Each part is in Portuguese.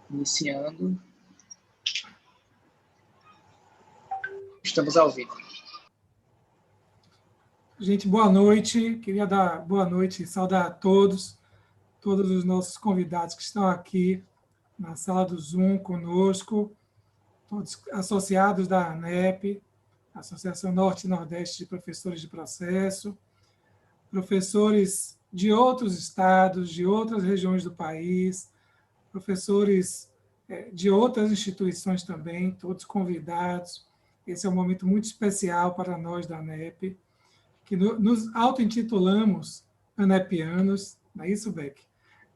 Iniciando. Estamos ao vivo. Gente, boa noite. Queria dar boa noite e saudar a todos os nossos convidados que estão aqui na sala do Zoom conosco, todos associados da ANEP, Associação Norte e Nordeste de Professores de Processo, professores de outros estados, de outras regiões do país, professores de outras instituições também, todos convidados. Esse é um momento muito especial para nós da ANEP, que nos auto-intitulamos anepianos, não é isso, Beck?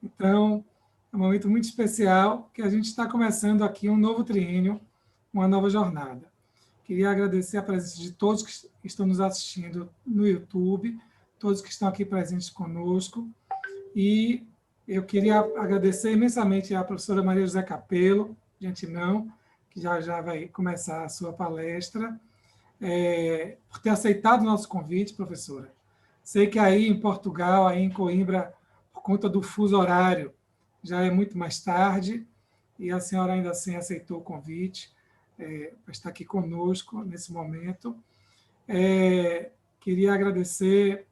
Então, é um momento muito especial que a gente está começando aqui um novo triênio, uma nova jornada. Queria agradecer a presença de todos que estão nos assistindo no YouTube, todos que estão aqui presentes conosco, e eu queria agradecer imensamente à professora Maria José Capello, de antemão, que já vai começar a sua palestra, por ter aceitado o nosso convite, professora. Sei que aí em Portugal, aí em Coimbra, por conta do fuso horário, já é muito mais tarde, e a senhora ainda assim aceitou o convite para estar aqui conosco nesse momento. Queria agradecer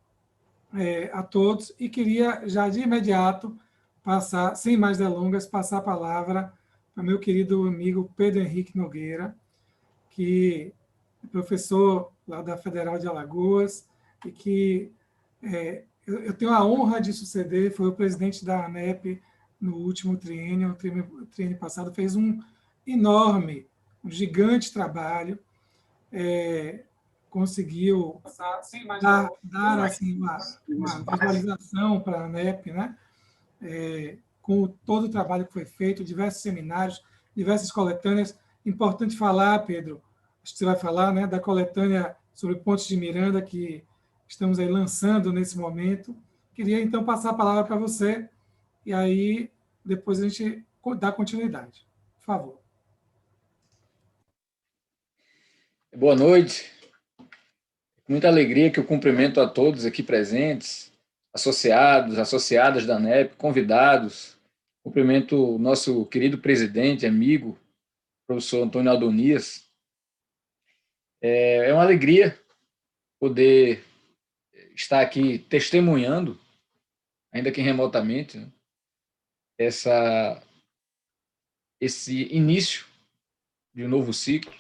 a todos e queria já de imediato passar, sem mais delongas, passar a palavra para meu querido amigo Pedro Henrique Nogueira, que é professor lá da Federal de Alagoas e que eu tenho a honra de suceder, foi o presidente da ANEP no último triênio, o triênio passado, fez um enorme, um gigante trabalho, conseguiu dar assim, uma visualização para a ANEP, né? Com todo o trabalho que foi feito, diversos seminários, diversas coletâneas. Importante falar, Pedro, acho que você vai falar, né, da coletânea sobre Pontes de Miranda, que estamos aí lançando nesse momento. Queria, então, passar a palavra para você, e aí depois a gente dá continuidade. Por favor. Boa noite. Com muita alegria que eu cumprimento a todos aqui presentes, associados, associadas da ANEP, convidados. Cumprimento o nosso querido presidente, amigo, professor Antônio Adonias. É uma alegria poder estar aqui testemunhando, ainda que remotamente, né, esse início de um novo ciclo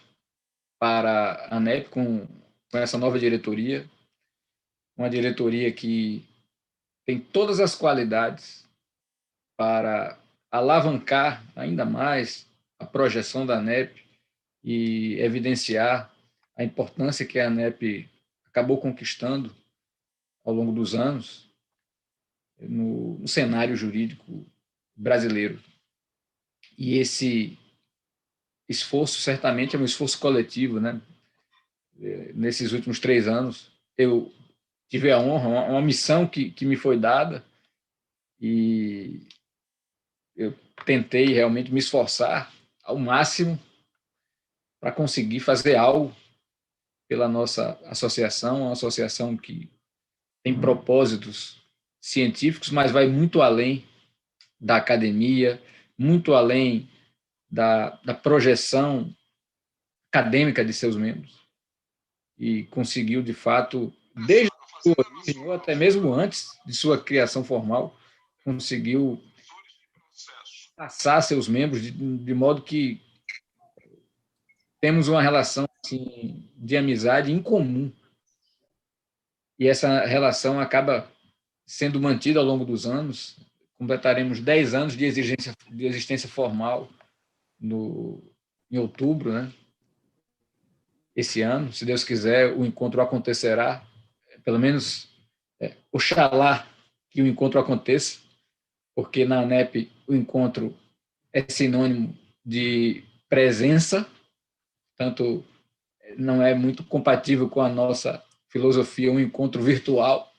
para a ANEP com essa nova diretoria, uma diretoria que tem todas as qualidades para alavancar ainda mais a projeção da ANEP e evidenciar a importância que a ANEP acabou conquistando ao longo dos anos no cenário jurídico brasileiro. E esse esforço certamente é um esforço coletivo, né? Nesses últimos 3 anos, eu tive a honra, uma missão que me foi dada, e eu tentei realmente me esforçar ao máximo para conseguir fazer algo pela nossa associação, uma associação que tem propósitos científicos, mas vai muito além da academia, muito além da projeção acadêmica de seus membros, e conseguiu, de fato, desde a sua origem, ou até mesmo antes de sua criação formal, conseguiu passar seus membros de modo que temos uma relação assim, de amizade em comum, e essa relação acaba sendo mantida ao longo dos anos. Completaremos 10 anos de existência formal em outubro, né? Esse ano, se Deus quiser, o encontro acontecerá, pelo menos oxalá que o encontro aconteça, porque na ANEP o encontro é sinônimo de presença, tanto não é muito compatível com a nossa filosofia um encontro virtual,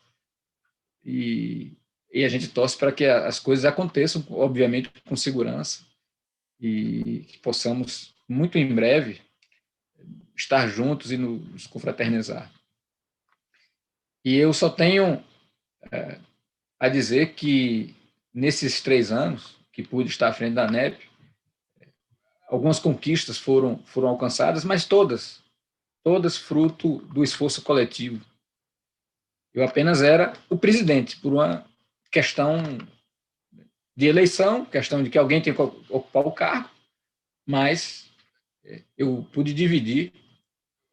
e a gente torce para que as coisas aconteçam, obviamente, com segurança, e que possamos, muito em breve, estar juntos e nos confraternizar. E eu só tenho a dizer que, nesses 3 anos que pude estar à frente da ANEP, algumas conquistas foram alcançadas, mas todas fruto do esforço coletivo. Eu apenas era o presidente, por uma questão de eleição, questão de que alguém tem que ocupar o cargo, mas eu pude dividir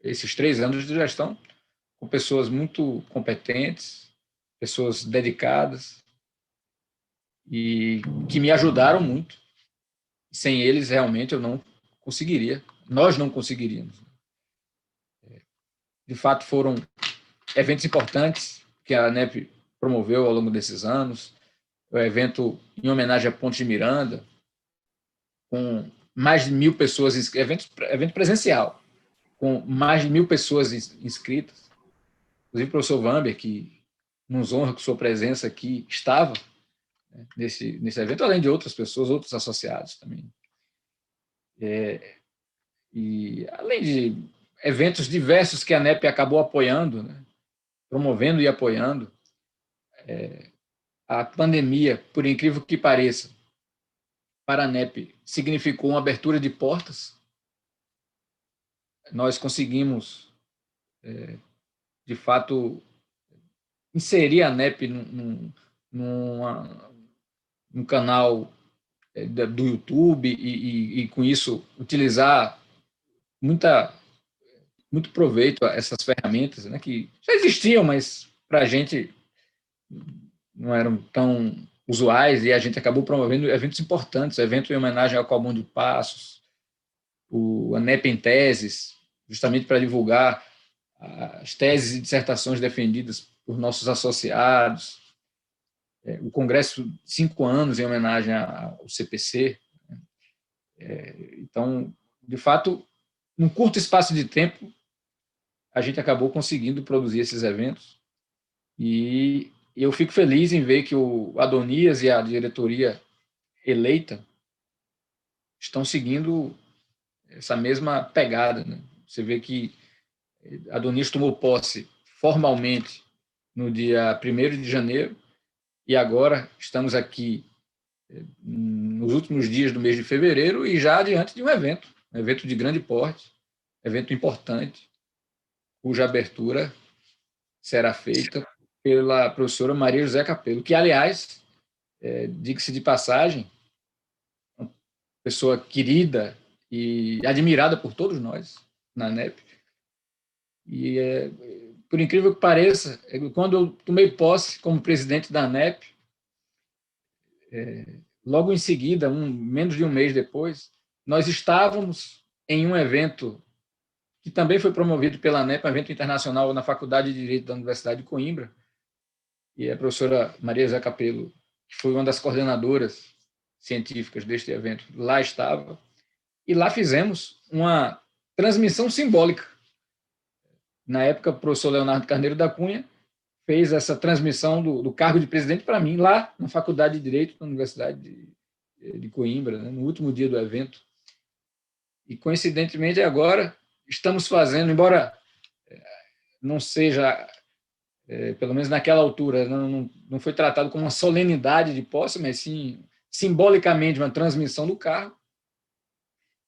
esses 3 anos de gestão com pessoas muito competentes, pessoas dedicadas e que me ajudaram muito. Sem eles, realmente, eu não conseguiria, nós não conseguiríamos. De fato, foram eventos importantes que a ANEP promoveu ao longo desses anos, o evento em homenagem a Ponte de Miranda, com mais de 1.000 pessoas, evento presencial, com mais de 1.000 pessoas inscritas. Inclusive o professor Vamber, que nos honra com sua presença aqui, estava, né, nesse evento, além de outras pessoas, outros associados também. E além de eventos diversos que a ANEP acabou apoiando, né, promovendo e apoiando, a pandemia, por incrível que pareça, para a ANEP significou uma abertura de portas. Nós conseguimos, de fato, inserir a ANEP num canal do YouTube e, com isso, utilizar muito proveito a essas ferramentas, né, que já existiam, mas para a gente não eram tão usuais, e a gente acabou promovendo eventos importantes, evento em homenagem ao Colombo de Passos, o ANEP em Teses, justamente para divulgar as teses e dissertações defendidas por nossos associados, o Congresso 5 anos em homenagem ao CPC. Então, de fato, num curto espaço de tempo, a gente acabou conseguindo produzir esses eventos, e eu fico feliz em ver que o Adonias e a diretoria eleita estão seguindo essa mesma pegada, né? Você vê que Adonias tomou posse formalmente no dia 1º de janeiro, e agora estamos aqui nos últimos dias do mês de fevereiro e já diante de um evento de grande porte, evento importante, cuja abertura será feita pela professora Maria José Capello, que, aliás, diga-se de passagem, uma pessoa querida e admirada por todos nós na ANEP. E, por incrível que pareça, quando eu tomei posse como presidente da ANEP, logo em seguida, menos de um mês depois, nós estávamos em um evento que também foi promovido pela ANEP, um evento internacional na Faculdade de Direito da Universidade de Coimbra, e a professora Maria José Capello, que foi uma das coordenadoras científicas deste evento, lá estava, e lá fizemos uma transmissão simbólica. Na época, o professor Leonardo Carneiro da Cunha fez essa transmissão do cargo de presidente para mim, lá na Faculdade de Direito da Universidade de Coimbra, né, no último dia do evento. E, coincidentemente, agora estamos fazendo, embora não seja, pelo menos naquela altura, não foi tratado como uma solenidade de posse, mas sim, simbolicamente, uma transmissão do cargo.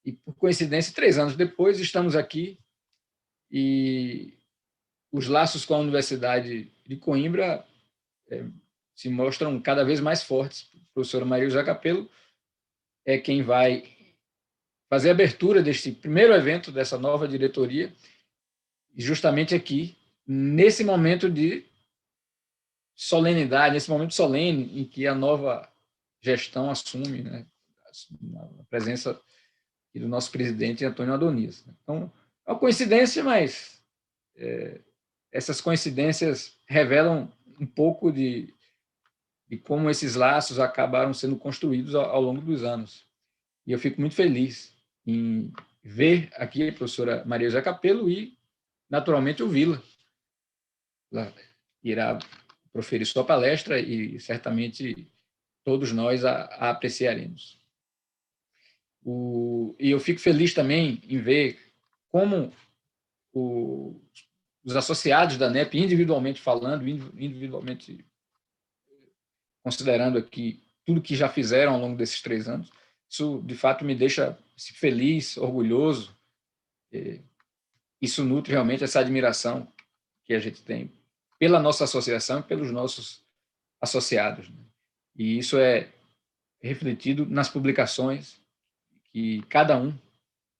E, por coincidência, 3 anos depois, estamos aqui, e os laços com a Universidade de Coimbra se mostram cada vez mais fortes. A professora Maria José Capello é quem vai fazer a abertura deste primeiro evento dessa nova diretoria, e justamente aqui, nesse momento de solenidade, nesse momento solene em que a nova gestão assume, né, a presença do nosso presidente Antônio Adonias. Então, é uma coincidência, mas essas coincidências revelam um pouco de como esses laços acabaram sendo construídos ao longo dos anos. E eu fico muito feliz em ver aqui a professora Maria José Capello e, naturalmente, ouvi-la. Ela irá proferir sua palestra e certamente todos nós a apreciaremos. E eu fico feliz também em ver como os associados da ANEP, individualmente falando, individualmente considerando aqui tudo que já fizeram ao longo desses 3 anos, Isso, de fato, me deixa feliz, orgulhoso. Isso nutre realmente essa admiração que a gente tem pela nossa associação e pelos nossos associados, né? E isso é refletido nas publicações que cada um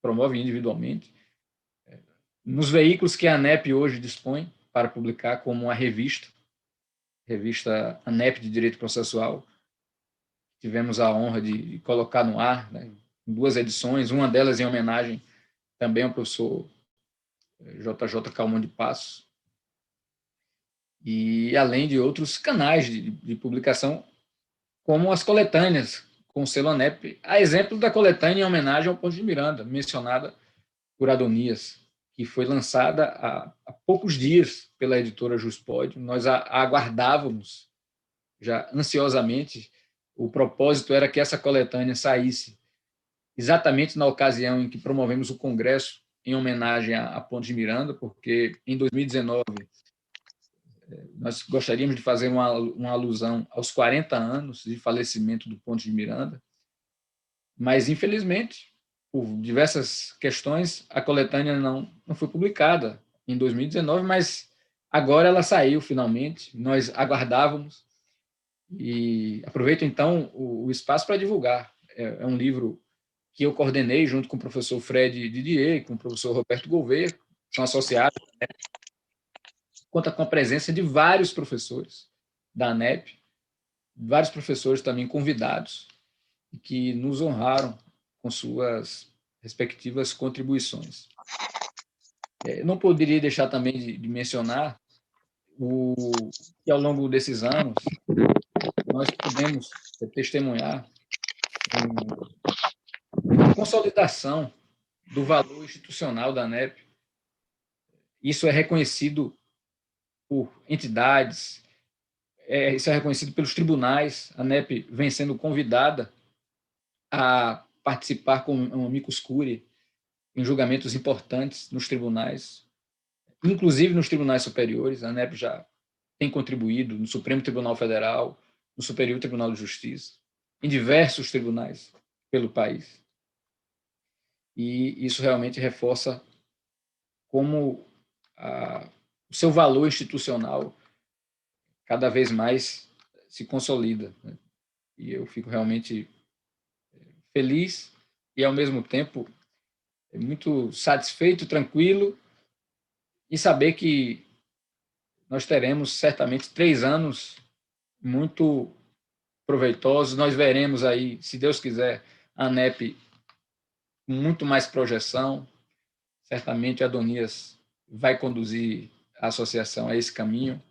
promove individualmente, nos veículos que a ANEP hoje dispõe para publicar, como a revista ANEP de Direito Processual. Tivemos a honra de colocar no ar, né, 2 edições, uma delas em homenagem também ao professor JJ Calmon de Passos, e além de outros canais de publicação, como as coletâneas com o selo ANEP, a exemplo da coletânea em homenagem ao Ponte de Miranda, mencionada por Adonias, que foi lançada há poucos dias pela editora Juspod. Nós a aguardávamos já ansiosamente. O propósito era que essa coletânea saísse exatamente na ocasião em que promovemos o congresso em homenagem a Ponte de Miranda, porque em 2019 nós gostaríamos de fazer uma alusão aos 40 anos de falecimento do Ponte de Miranda, mas, infelizmente, por diversas questões, a coletânea não foi publicada em 2019, mas agora ela saiu finalmente, nós aguardávamos, e aproveito então o espaço para divulgar. É um livro que eu coordenei junto com o professor Fred Didier e com o professor Roberto Gouveia, que são associados, né? Conta com a presença de vários professores da ANEP, vários professores também convidados, que nos honraram com suas respectivas contribuições. Não poderia deixar também de mencionar que, ao longo desses anos, nós pudemos testemunhar uma consolidação do valor institucional da ANEP. Isso é reconhecido por entidades, isso é reconhecido pelos tribunais. A ANEP vem sendo convidada a participar com um amicus curiae em julgamentos importantes nos tribunais, inclusive nos tribunais superiores. A ANEP já tem contribuído no Supremo Tribunal Federal, no Superior Tribunal de Justiça, em diversos tribunais pelo país. E isso realmente reforça como o seu valor institucional cada vez mais se consolida, né? E eu fico realmente feliz e, ao mesmo tempo, muito satisfeito, tranquilo, e saber que nós teremos certamente 3 anos muito proveitosos. Nós veremos aí, se Deus quiser, a ANEP com muito mais projeção. Certamente a Adonias vai conduzir a associação a esse caminho.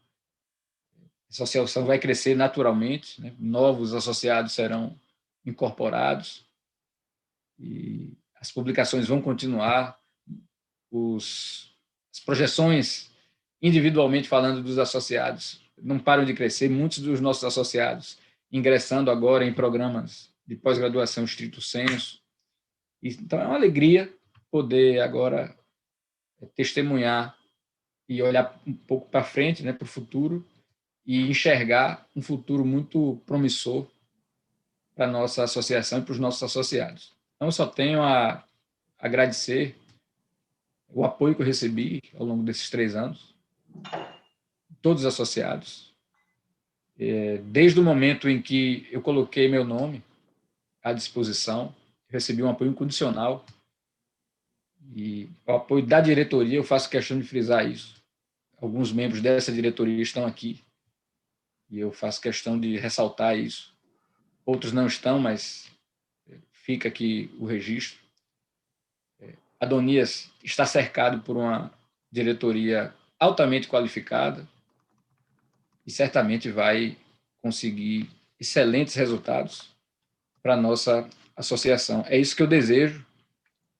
A associação vai crescer naturalmente, né? Novos associados serão incorporados e as publicações vão continuar. As projeções, individualmente falando, dos associados não param de crescer. Muitos dos nossos associados ingressando agora em programas de pós-graduação estrito sensu. Então, é uma alegria poder agora testemunhar e olhar um pouco para frente, né, para o futuro, e enxergar um futuro muito promissor para a nossa associação e para os nossos associados. Então, eu só tenho a agradecer o apoio que eu recebi ao longo desses 3 anos, todos os associados, desde o momento em que eu coloquei meu nome à disposição, recebi um apoio incondicional, e o apoio da diretoria, eu faço questão de frisar isso. Alguns membros dessa diretoria estão aqui, e eu faço questão de ressaltar isso. Outros não estão, mas fica aqui o registro. Adonias está cercado por uma diretoria altamente qualificada e certamente vai conseguir excelentes resultados para a nossa associação. É isso que eu desejo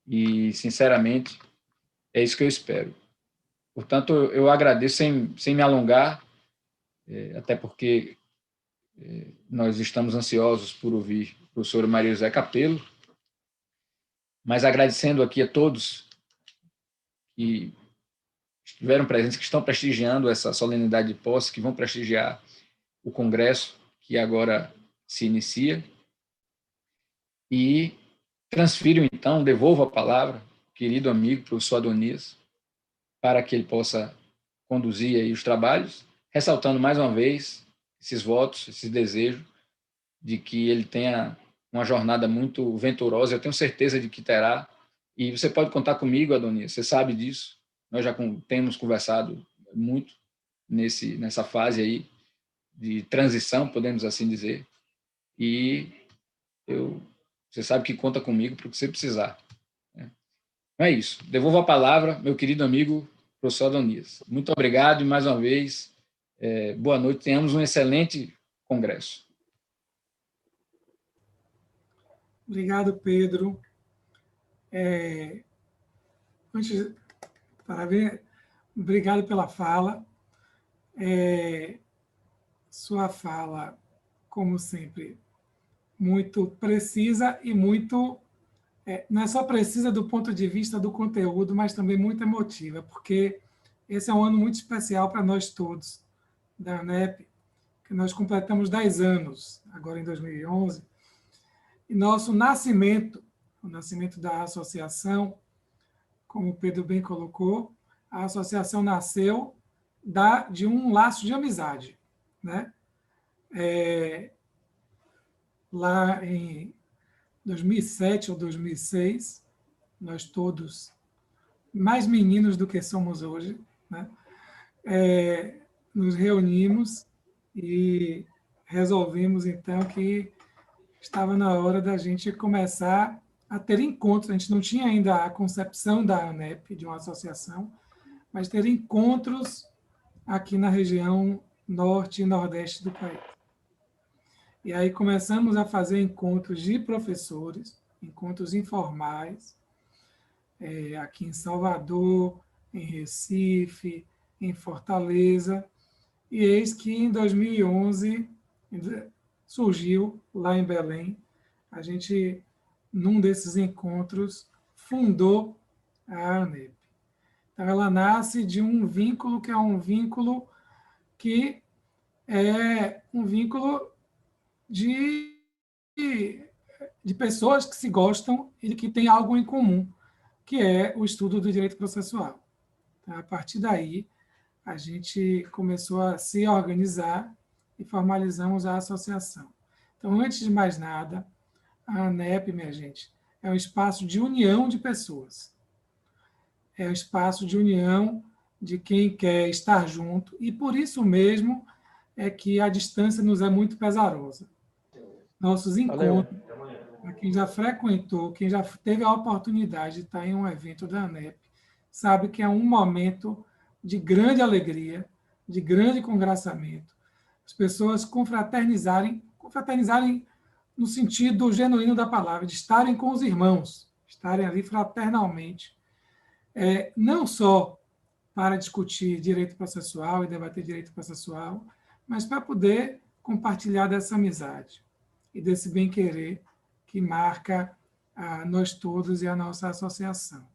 e, sinceramente, é isso que eu espero. Portanto, eu agradeço sem me alongar, até porque nós estamos ansiosos por ouvir o professor Maria José Capello, mas agradecendo aqui a todos que estiveram presentes, que estão prestigiando essa solenidade de posse, que vão prestigiar o congresso que agora se inicia. e transfiro, então, devolvo a palavra, querido amigo, professor Adonias, para que ele possa conduzir aí os trabalhos, ressaltando mais uma vez esses votos, esses desejos de que ele tenha uma jornada muito venturosa, eu tenho certeza de que terá, e você pode contar comigo, Adonias, você sabe disso, nós já temos conversado muito nessa fase aí de transição, podemos assim dizer, e você sabe que conta comigo para o que você precisar. Né? Então é isso, devolvo a palavra, meu querido amigo, professor Adonias. Muito obrigado e, mais uma vez, boa noite, tenhamos um excelente congresso. Obrigado, Pedro. Antes, parabéns, obrigado pela fala. Sua fala, como sempre, muito precisa e muito... não é só precisa do ponto de vista do conteúdo, mas também muito emotiva, porque esse é um ano muito especial para nós todos, da ANEP, que nós completamos 10 anos, agora em 2011, e nosso nascimento, o nascimento da associação, como o Pedro bem colocou, a associação nasceu de um laço de amizade, né? Lá em 2007 ou 2006, nós todos, mais meninos do que somos hoje, né? Nos reunimos e resolvimos, então, que estava na hora da gente começar a ter encontros. A gente não tinha ainda a concepção da ANEP, de uma associação, mas ter encontros aqui na região norte e nordeste do país. E aí começamos a fazer encontros de professores, encontros informais, aqui em Salvador, em Recife, em Fortaleza, e eis que em 2011 surgiu lá em Belém, a gente, num desses encontros, fundou a ANEP. Então, ela nasce de um vínculo que é um vínculo de pessoas que se gostam e que têm algo em comum, que é o estudo do direito processual. Então, a partir daí, a gente começou a se organizar e formalizamos a associação. Então, antes de mais nada, a ANEP, minha gente, é um espaço de união de pessoas. É um espaço de união de quem quer estar junto, e por isso mesmo é que a distância nos é muito pesarosa. Nossos encontros, para quem já frequentou, quem já teve a oportunidade de estar em um evento da ANEP, sabe que é um momento de grande alegria, de grande congraçamento. As pessoas confraternizarem no sentido genuíno da palavra, de estarem com os irmãos, estarem ali fraternalmente, não só para discutir direito processual e debater direito processual, mas para poder compartilhar dessa amizade e desse bem-querer que marca a nós todos e a nossa associação.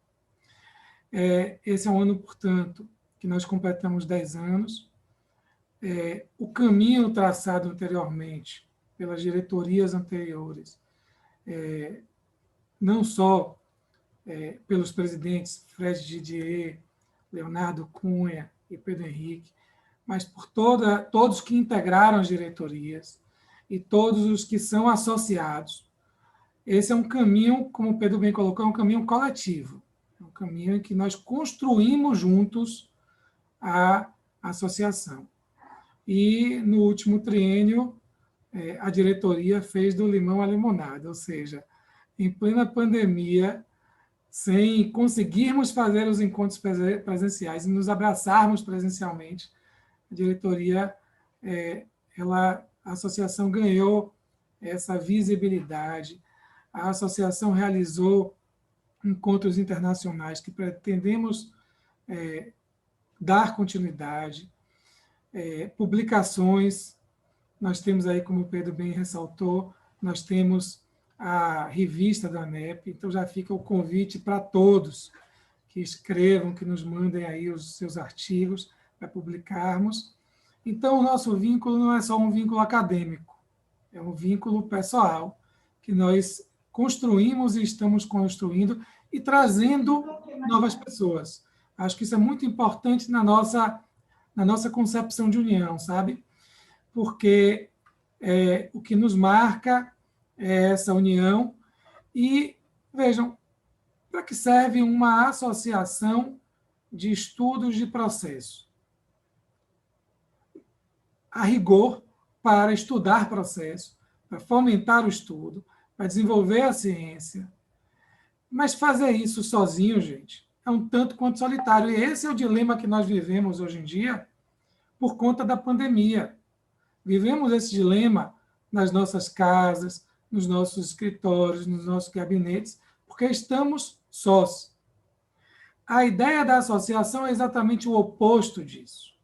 Esse é um ano, portanto, que nós completamos 10 anos. O caminho traçado anteriormente pelas diretorias anteriores, não só pelos presidentes Fred Didier, Leonardo Cunha e Pedro Henrique, mas por todos que integraram as diretorias e todos os que são associados. Esse é um caminho, como o Pedro bem colocou, é um caminho coletivo. É um caminho em que nós construímos juntos a associação. E, no último triênio, a diretoria fez do limão a limonada, ou seja, em plena pandemia, sem conseguirmos fazer os encontros presenciais e nos abraçarmos presencialmente, a diretoria, a associação ganhou essa visibilidade, a associação realizou encontros internacionais que pretendemos dar continuidade, publicações, nós temos aí, como o Pedro bem ressaltou, nós temos a revista da ANEP, então já fica o convite para todos que escrevam, que nos mandem aí os seus artigos para publicarmos. Então, o nosso vínculo não é só um vínculo acadêmico, é um vínculo pessoal, que nós construímos e estamos construindo e trazendo novas pessoas. Acho que isso é muito importante na nossa concepção de união, sabe? Porque o que nos marca é essa união. E, vejam, para que serve uma associação de estudos de processo? A rigor, para estudar processo, para fomentar o estudo, para desenvolver a ciência. Mas fazer isso sozinho, gente, é um tanto quanto solitário. E esse é o dilema que nós vivemos hoje em dia por conta da pandemia. Vivemos esse dilema nas nossas casas, nos nossos escritórios, nos nossos gabinetes, porque estamos sós. A ideia da associação é exatamente o oposto disso.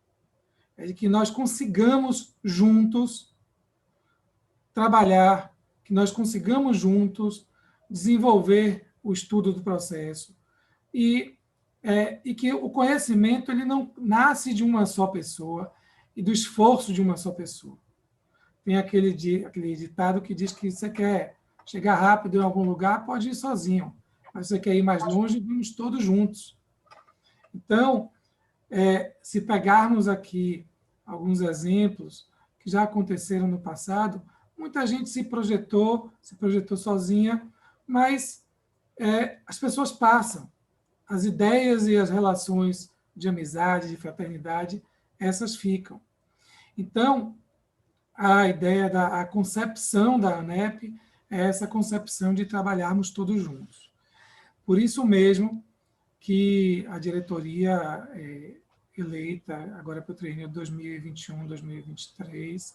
É de que nós consigamos juntos trabalhar, que nós consigamos juntos desenvolver o estudo do processo e que o conhecimento ele não nasce de uma só pessoa e do esforço de uma só pessoa. Tem aquele ditado que diz que você quer chegar rápido em algum lugar, pode ir sozinho, mas você quer ir mais longe, vamos todos juntos. Então, se pegarmos aqui alguns exemplos que já aconteceram no passado, muita gente se projetou sozinha, mas as pessoas passam. As ideias e as relações de amizade, de fraternidade, essas ficam. Então, a ideia a concepção da ANEP é essa concepção de trabalharmos todos juntos. Por isso mesmo que a diretoria eleita agora para o triênio 2021-2023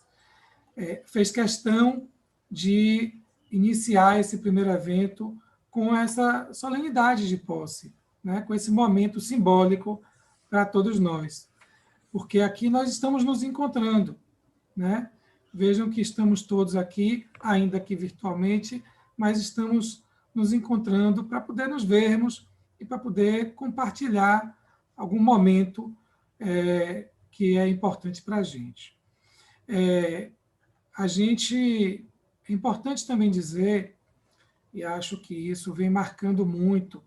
fez questão de iniciar esse primeiro evento com essa solenidade de posse, né, com esse momento simbólico para todos nós, porque aqui nós estamos nos encontrando, né? Vejam que estamos todos aqui, ainda que virtualmente, mas estamos nos encontrando para poder nos vermos e para poder compartilhar algum momento que é importante para a gente. É importante também dizer, e acho que isso vem marcando muito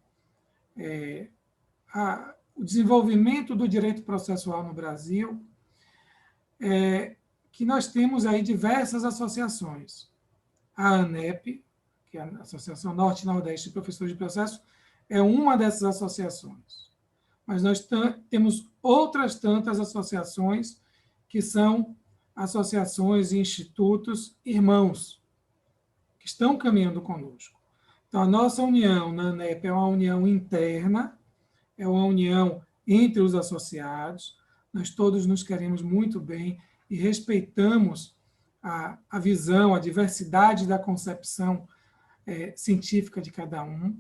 o desenvolvimento do direito processual no Brasil, que nós temos aí diversas associações. A ANEP, que é a Associação Norte-Nordeste de Professores de Processo, é uma dessas associações. Mas nós temos outras tantas associações que são associações e institutos irmãos, que estão caminhando conosco. Então, a nossa união na ANEP é uma união interna, é uma união entre os associados, nós todos nos queremos muito bem e respeitamos a visão, a diversidade da concepção científica de cada um,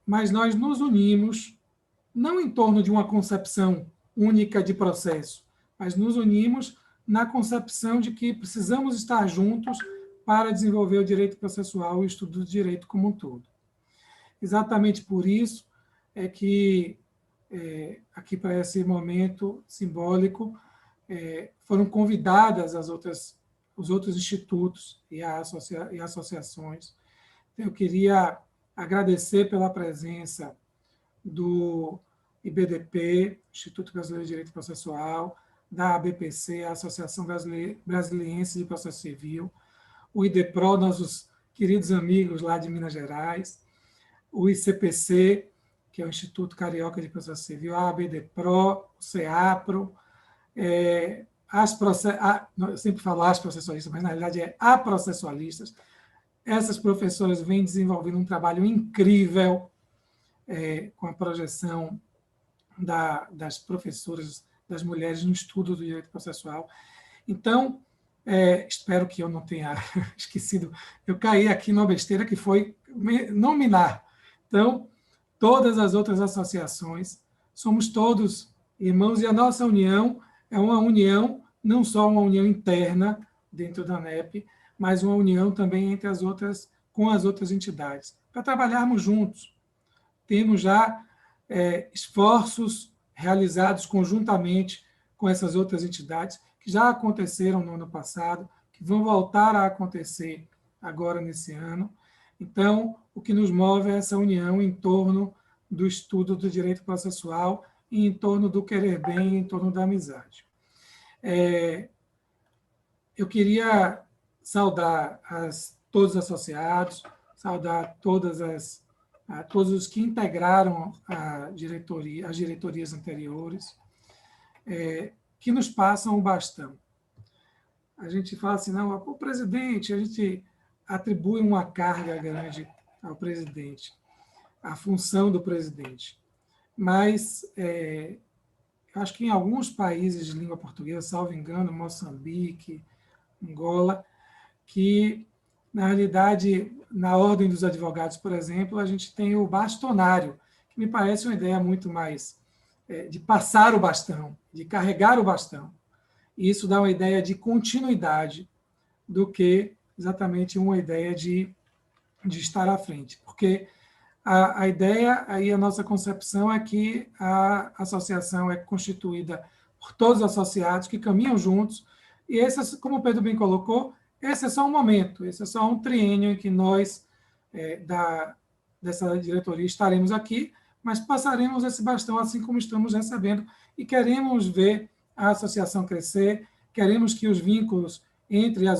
mas nós nos unimos, não em torno de uma concepção única de processo, mas nos unimos na concepção de que precisamos estar juntos para desenvolver o direito processual e o estudo do direito como um todo. Exatamente por isso é que, aqui para esse momento simbólico, foram convidadas os outros institutos e associações. Eu queria agradecer pela presença do IBDP, Instituto Brasileiro de Direito Processual, da ABPC, a Associação Brasiliense de Processo Civil, o IDEPRO, nossos queridos amigos lá de Minas Gerais, o ICPC, que é o Instituto Carioca de Processo Civil, a ABDPRO, o CEAPRO, eu sempre falo as processualistas, mas na realidade é a processualistas. Essas professoras vêm desenvolvendo um trabalho incrível com a projeção das professoras, das mulheres no estudo do direito processual. Então, espero que eu não tenha esquecido, eu caí aqui numa besteira que foi nominar. Então, todas as outras associações, somos todos irmãos e a nossa união é uma união, não só uma união interna dentro da ANEP, mas uma união também entre com as outras entidades, para trabalharmos juntos. Temos já esforços realizados conjuntamente com essas outras entidades, que já aconteceram no ano passado, que vão voltar a acontecer agora nesse ano, Então, o que nos move é essa união em torno do estudo do direito processual e em torno do querer bem, em torno da amizade. Eu queria saudar todos os associados, saudar todos os que integraram as diretorias anteriores, que nos passam o bastão. A gente fala assim, não, o presidente, a gente atribui uma carga grande ao presidente, a função do presidente. Mas acho que em alguns países de língua portuguesa, salvo engano, Moçambique, Angola, que, na realidade, na Ordem dos Advogados, por exemplo, a gente tem o bastonário, que me parece uma ideia muito mais de passar o bastão, de carregar o bastão. E isso dá uma ideia de continuidade do que exatamente uma ideia de estar à frente. Porque a ideia, aí a nossa concepção é que a associação é constituída por todos os associados que caminham juntos, e esse, como o Pedro bem colocou, esse é só um momento, esse é só um triênio em que nós, dessa diretoria, estaremos aqui, mas passaremos esse bastão assim como estamos recebendo, e queremos ver a associação crescer, queremos que os vínculos entre a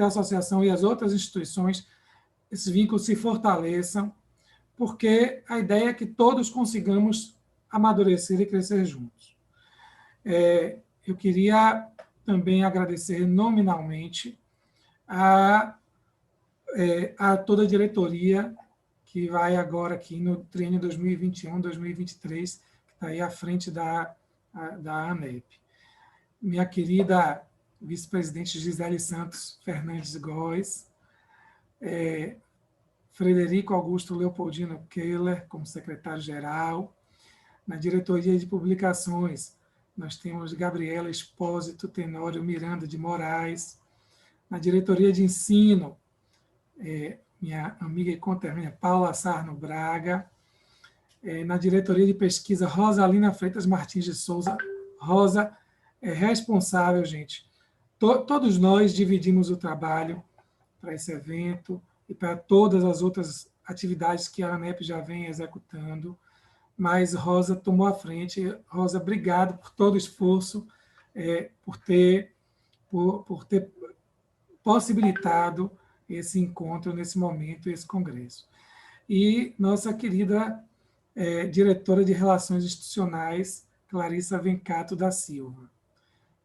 associação e as outras instituições, esses vínculos se fortaleçam, porque a ideia é que todos consigamos amadurecer e crescer juntos. Eu queria também agradecer nominalmente a toda a diretoria que vai agora aqui no triênio 2021-2023, que está aí à frente da ANEP. Minha querida vice-presidente Gisele Santos Fernandes Góes, Frederico Augusto Leopoldino Kehler, como secretário-geral. Na diretoria de publicações, nós temos Gabriela Espósito Tenório Miranda de Moraes. Na diretoria de ensino, minha amiga e conterrânea Paula Sarno Braga. Na diretoria de pesquisa, Rosalina Freitas Martins de Souza. Rosa é responsável, gente. Todos nós dividimos o trabalho para esse evento e para todas as outras atividades que a ANEP já vem executando, mas Rosa tomou a frente. Rosa, obrigado por todo o esforço, por ter possibilitado esse encontro nesse momento, esse congresso. E nossa querida diretora de Relações Institucionais, Clarissa Vencato da Silva.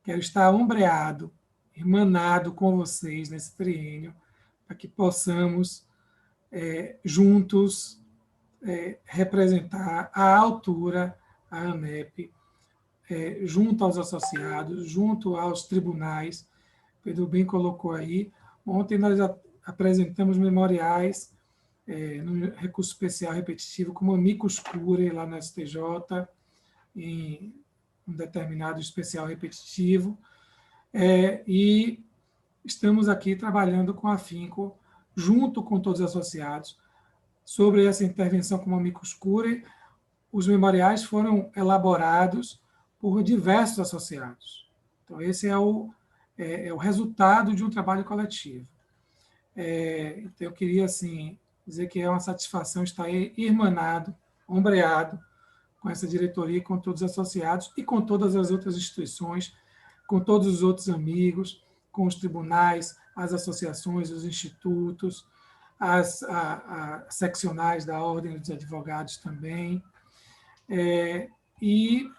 Quero estar ombreado, irmanado com vocês nesse triênio, para que possamos, juntos, representar à altura a ANEP, junto aos associados, junto aos tribunais. Pedro bem colocou aí. Ontem nós apresentamos memoriais no recurso especial repetitivo, como amicus curiae lá no STJ, em um determinado especial repetitivo, e estamos aqui trabalhando com afinco, junto com todos os associados, sobre essa intervenção como amicus curiae. Os memoriais foram elaborados por diversos associados. Então, esse é o resultado de um trabalho coletivo. Então, eu queria assim, dizer que é uma satisfação estar irmanado, ombreado, com essa diretoria, com todos os associados e com todas as outras instituições, com todos os outros amigos, com os tribunais, as associações, os institutos, as seccionais da Ordem dos Advogados também. E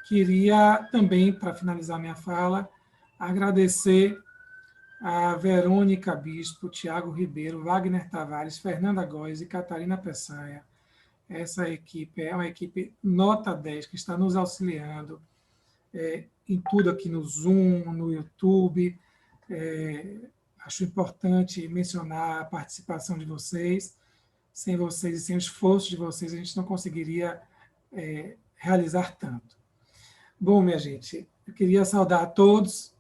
queria também, para finalizar minha fala, agradecer a Verônica Bispo, Tiago Ribeiro, Wagner Tavares, Fernanda Góes e Catarina Peçanha. Essa equipe é uma equipe nota 10, que está nos auxiliando em tudo aqui no Zoom, no YouTube. Acho importante mencionar a participação de vocês. Sem vocês e sem o esforço de vocês, a gente não conseguiria realizar tanto. Bom, minha gente, eu queria saudar a todos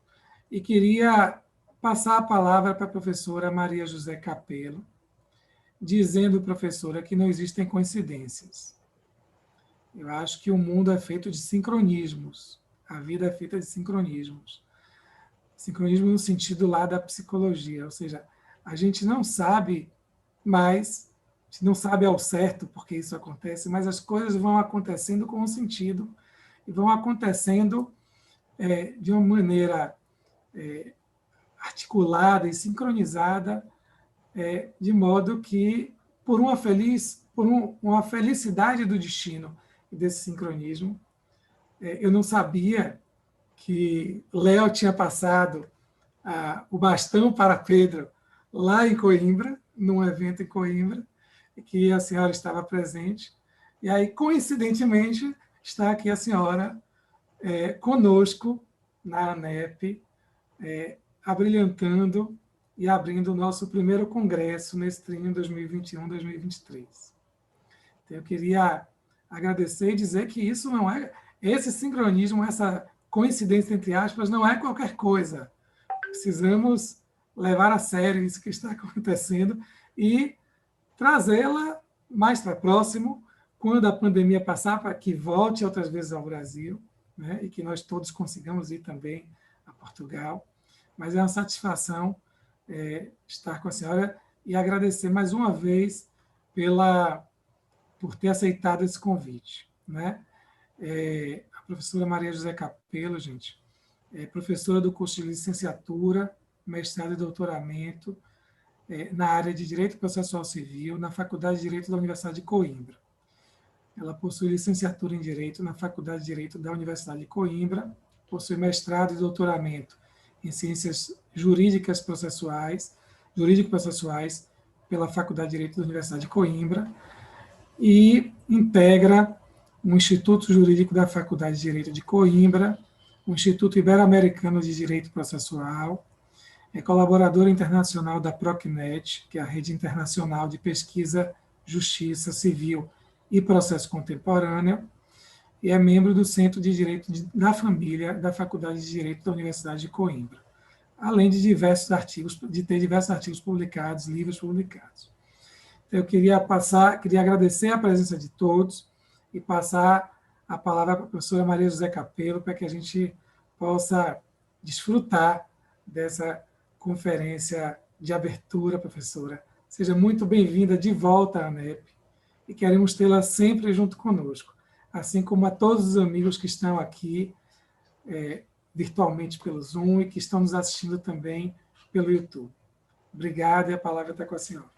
e queria passar a palavra para a professora Maria José Capello, dizendo, professora, que não existem coincidências. Eu acho que o mundo é feito de sincronismos, a vida é feita de sincronismos. Sincronismo no sentido lá da psicologia, ou seja, a gente não sabe mas a gente não sabe ao certo por que isso acontece, mas as coisas vão acontecendo com um sentido e vão acontecendo de uma maneira articulada e sincronizada, de modo que, por uma felicidade do destino e desse sincronismo, eu não sabia que Léo tinha passado o bastão para Pedro lá em Coimbra, num evento em Coimbra, que a senhora estava presente. E aí, coincidentemente, está aqui a senhora conosco na ANEP, abrilhantando e abrindo o nosso primeiro congresso nesse triênio 2021-2023. Então, eu queria agradecer e dizer que isso não é, esse sincronismo, essa coincidência, entre aspas, não é qualquer coisa. Precisamos levar a sério isso que está acontecendo e trazê-la mais para próximo, quando a pandemia passar, para que volte outras vezes ao Brasil, né, e que nós todos consigamos ir também a Portugal. Mas é uma satisfação estar com a senhora e agradecer mais uma vez por ter aceitado esse convite, né? A professora Maria José Capello, gente, é professora do curso de licenciatura, mestrado e doutoramento na área de Direito Processual Civil, na Faculdade de Direito da Universidade de Coimbra. Ela possui licenciatura em Direito na Faculdade de Direito da Universidade de Coimbra, possui mestrado e doutoramento em Ciências Jurídico-Processuais pela Faculdade de Direito da Universidade de Coimbra e integra o Instituto Jurídico da Faculdade de Direito de Coimbra, o Instituto Ibero-Americano de Direito Processual, é colaboradora internacional da PROCNET, que é a Rede Internacional de Pesquisa, Justiça, Civil e Processo Contemporâneo, e é membro do Centro de Direito da Família da Faculdade de Direito da Universidade de Coimbra, além de ter diversos artigos publicados, livros publicados. Então, eu queria agradecer a presença de todos e passar a palavra para a professora Maria José Capello, para que a gente possa desfrutar dessa conferência de abertura, professora. Seja muito bem-vinda de volta à ANEP e queremos tê-la sempre junto conosco, assim como a todos os amigos que estão aqui virtualmente pelo Zoom e que estão nos assistindo também pelo YouTube. Obrigada e a palavra está com a senhora.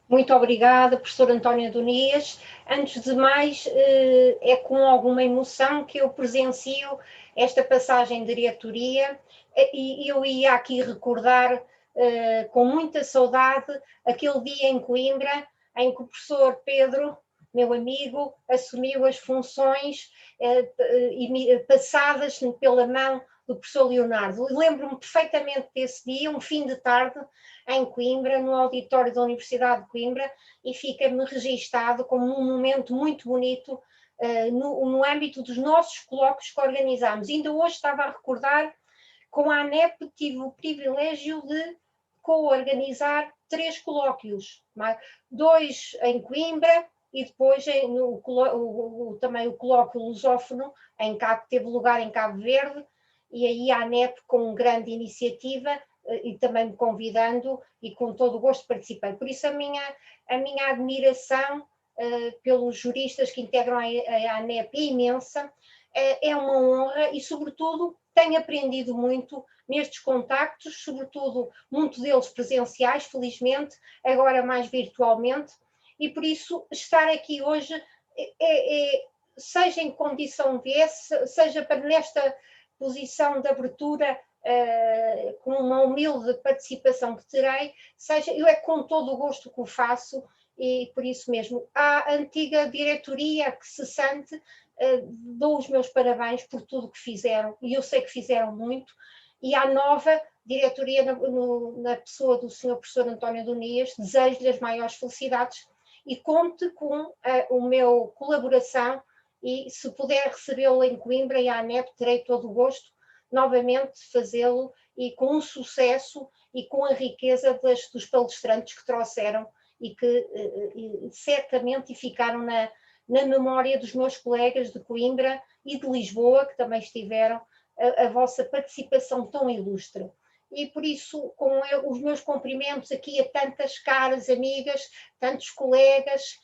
Muito obrigada, professor António Adonias. Antes de mais, é com alguma emoção que eu presencio esta passagem de diretoria e eu ia aqui recordar com muita saudade aquele dia em Coimbra em que o professor Pedro, meu amigo, assumiu as funções passadas pela mão do professor Leonardo. Lembro-me perfeitamente desse dia, um fim de tarde, em Coimbra, no auditório da Universidade de Coimbra, e fica-me registado como um momento muito bonito no âmbito dos nossos colóquios que organizámos. Ainda hoje estava a recordar, com a ANEP tive o privilégio de co-organizar 3 colóquios, 2 em Coimbra e depois também o colóquio lusófono que teve lugar em Cabo Verde, e aí a ANEP com grande iniciativa e também me convidando e com todo o gosto participei. Por isso a minha admiração pelos juristas que integram a ANEP é imensa, é uma honra e sobretudo tenho aprendido muito nestes contactos, sobretudo muitos deles presenciais, felizmente, agora mais virtualmente, e por isso estar aqui hoje, seja em condição de seja para nesta posição de abertura, com uma humilde participação que terei, eu com todo o gosto que o faço, e por isso mesmo, à antiga diretoria que cessante, dou os meus parabéns por tudo que fizeram, e eu sei que fizeram muito, e à nova diretoria, na pessoa do Sr. Professor António Adonias, desejo-lhe as maiores felicidades e conte com o meu colaboração, e se puder recebê-lo em Coimbra e à ANEP, terei todo o gosto novamente de fazê-lo, e com um sucesso e com a riqueza dos palestrantes que trouxeram e que certamente ficaram na memória dos meus colegas de Coimbra e de Lisboa, que também estiveram, a vossa participação tão ilustre. e por isso, com os meus cumprimentos aqui a tantas caras amigas, tantos colegas,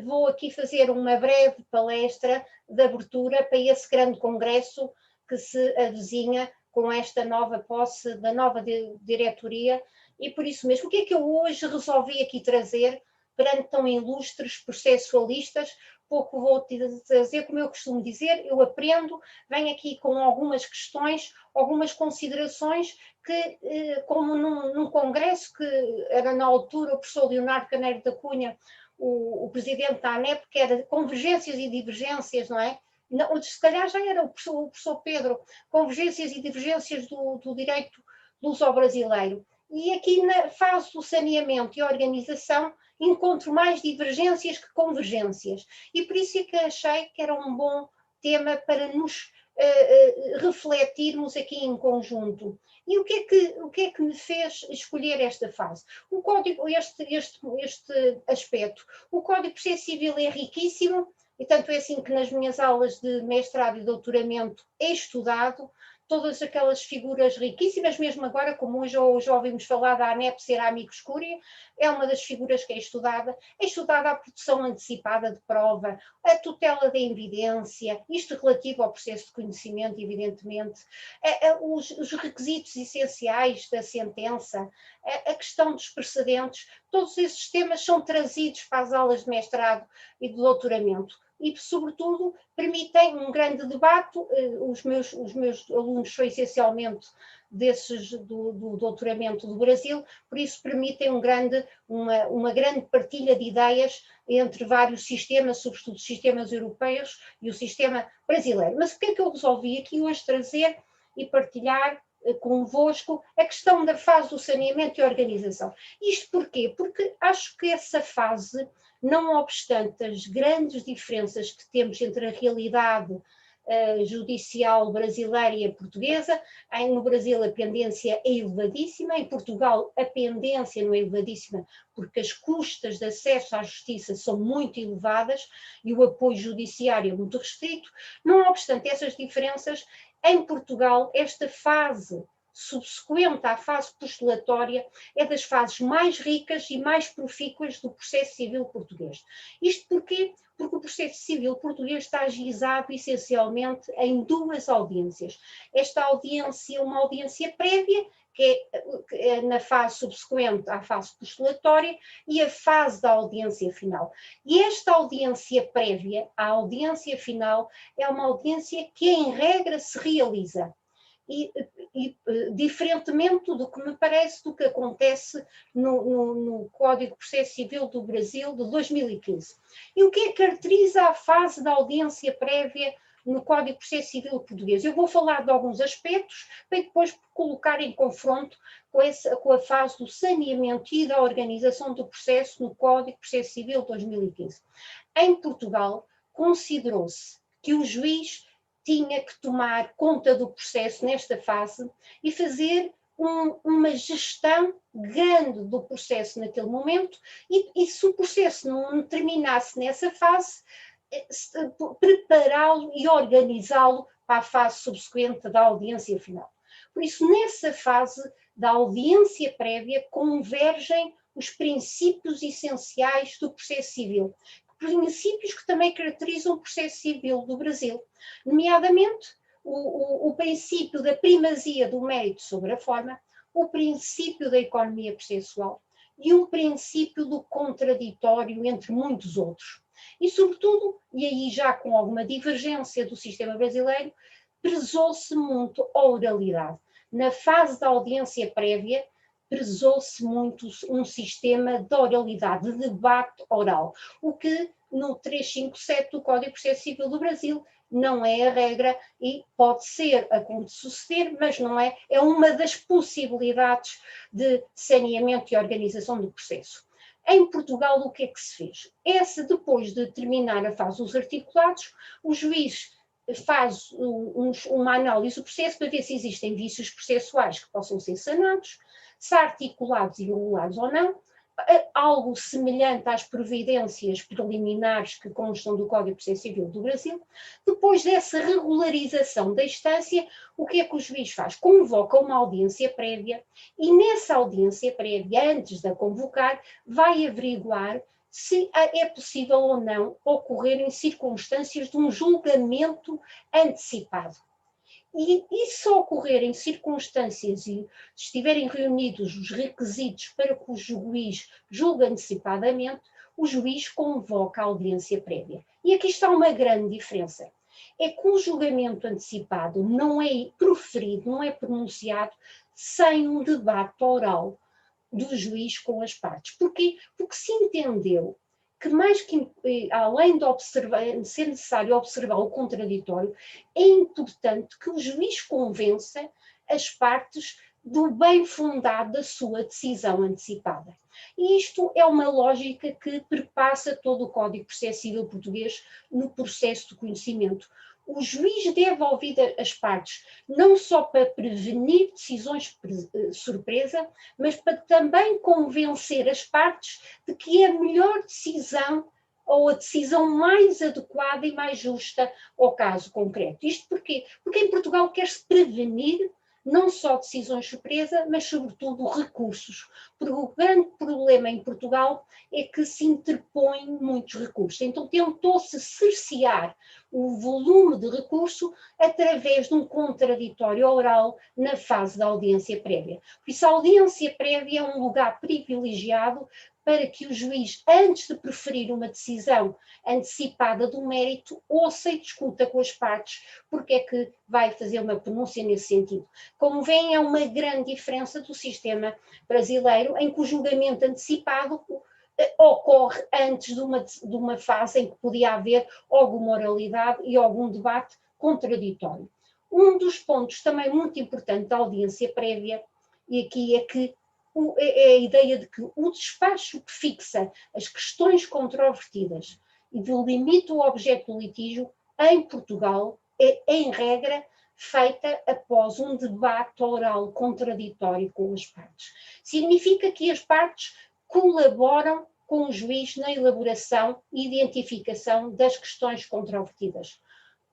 vou aqui fazer uma breve palestra de abertura para esse grande congresso que se avizinha com esta nova posse da nova diretoria, e por isso mesmo, o que é que eu hoje resolvi aqui trazer perante tão ilustres processualistas? Pouco vou trazer, como eu costumo dizer, eu aprendo, venho aqui com algumas questões, algumas considerações que, como num congresso que era na altura o professor Leonardo Caneiro da Cunha, o presidente da ANEP, que era convergências e divergências, não é? Não, se calhar já era o professor Pedro, convergências e divergências do direito luso-brasileiro. E aqui na fase do saneamento e organização encontro mais divergências que convergências. E por isso é que achei que era um bom tema para nos refletirmos aqui em conjunto. E o que é que me fez escolher esta fase? O código, este aspecto. O Código de Processo Civil é riquíssimo, e tanto é assim que nas minhas aulas de mestrado e doutoramento é estudado, todas aquelas figuras riquíssimas, mesmo agora, como hoje ouvimos falar da ANEP Cerâmicos Cúria, é uma das figuras que é estudada a produção antecipada de prova, a tutela da evidência, isto relativo ao processo de conhecimento, evidentemente, os requisitos essenciais da sentença, a questão dos precedentes, todos esses temas são trazidos para as aulas de mestrado e de doutoramento. E, sobretudo, permitem um grande debate. Os meus alunos são essencialmente desses do doutoramento do Brasil, por isso permitem uma grande partilha de ideias entre vários sistemas, sobretudo os sistemas europeus e o sistema brasileiro. Mas o que é que eu resolvi aqui hoje trazer e partilhar convosco? A questão da fase do saneamento e organização. Isto porquê? Porque acho que essa fase, não obstante as grandes diferenças que temos entre a realidade judicial brasileira e a portuguesa, no Brasil a pendência é elevadíssima, em Portugal a pendência não é elevadíssima porque as custas de acesso à justiça são muito elevadas e o apoio judiciário é muito restrito. Não obstante essas diferenças, em Portugal esta fase subsequente à fase postulatória é das fases mais ricas e mais profícuas do processo civil português. Isto porquê? Porque o processo civil português está ajuizado essencialmente em duas audiências. Esta audiência é uma audiência prévia, que é na fase subsequente à fase postulatória, e a fase da audiência final. E esta audiência prévia, a audiência final, é uma audiência que em regra se realiza. E diferentemente do que me parece do que acontece no Código de Processo Civil do Brasil de 2015. E o que é que caracteriza a fase da audiência prévia no Código de Processo Civil português? Eu vou falar de alguns aspectos para depois colocar em confronto com a fase do saneamento e da organização do processo no Código de Processo Civil de 2015. Em Portugal, considerou-se que o juiz tinha que tomar conta do processo nesta fase e fazer uma gestão grande do processo naquele momento, e se o processo não terminasse nessa fase, prepará-lo e organizá-lo para a fase subsequente da audiência final. Por isso, nessa fase da audiência prévia, convergem os princípios essenciais do processo civil, princípios que também caracterizam o processo civil do Brasil, nomeadamente o princípio da primazia do mérito sobre a forma, o princípio da economia processual e um princípio do contraditório, entre muitos outros. E, sobretudo, e aí já com alguma divergência do sistema brasileiro, prezou-se muito a oralidade. Na fase da audiência prévia, prezou-se muito um sistema de oralidade, de debate oral, o que no 357 do Código de Processo Civil do Brasil não é a regra e pode suceder, mas não é, é uma das possibilidades de saneamento e organização do processo. Em Portugal, o que é que se fez? Depois de terminar a fase dos articulados, o juiz faz uma análise do processo para ver se existem vícios processuais que possam ser sanados, se há articulados irregulares ou não, algo semelhante às providências preliminares que constam do Código de Processo Civil do Brasil. Depois dessa regularização da instância, o que é que o juiz faz? Convoca uma audiência prévia e nessa audiência prévia, antes de a convocar, vai averiguar se é possível ou não ocorrerem circunstâncias de um julgamento antecipado. E se ocorrerem circunstâncias e estiverem reunidos os requisitos para que o juiz julgue antecipadamente, o juiz convoca a audiência prévia. E aqui está uma grande diferença. É que o julgamento antecipado não é proferido, não é pronunciado sem um debate oral do juiz com as partes. Porquê? Porque se entendeu que mais que, além de ser necessário observar o contraditório, é importante que o juiz convença as partes do bem fundado da sua decisão antecipada. E isto é uma lógica que perpassa todo o Código de Processo Civil português no processo de conhecimento. O juiz deve ouvir as partes, não só para prevenir decisões surpresa, mas para também convencer as partes de que é a melhor decisão ou a decisão mais adequada e mais justa ao caso concreto. Isto porquê? Porque em Portugal quer-se prevenir não só decisões surpresa, mas sobretudo recursos. Porque o grande problema em Portugal é que se interpõem muitos recursos. Então tentou-se cercear o volume de recurso através de um contraditório oral na fase da audiência prévia. Por isso a audiência prévia é um lugar privilegiado para que o juiz, antes de proferir uma decisão antecipada do mérito, ouça e discuta com as partes porque é que vai fazer uma pronúncia nesse sentido. Como veem, é uma grande diferença do sistema brasileiro, em que o julgamento antecipado ocorre antes de uma fase em que podia haver alguma oralidade e algum debate contraditório. Um dos pontos também muito importante da audiência prévia, e aqui é que é a ideia de que o despacho que fixa as questões controvertidas e delimita o objeto do litígio, em Portugal, é, em regra, feita após um debate oral contraditório com as partes. Significa que as partes colaboram com o juiz na elaboração e identificação das questões controvertidas.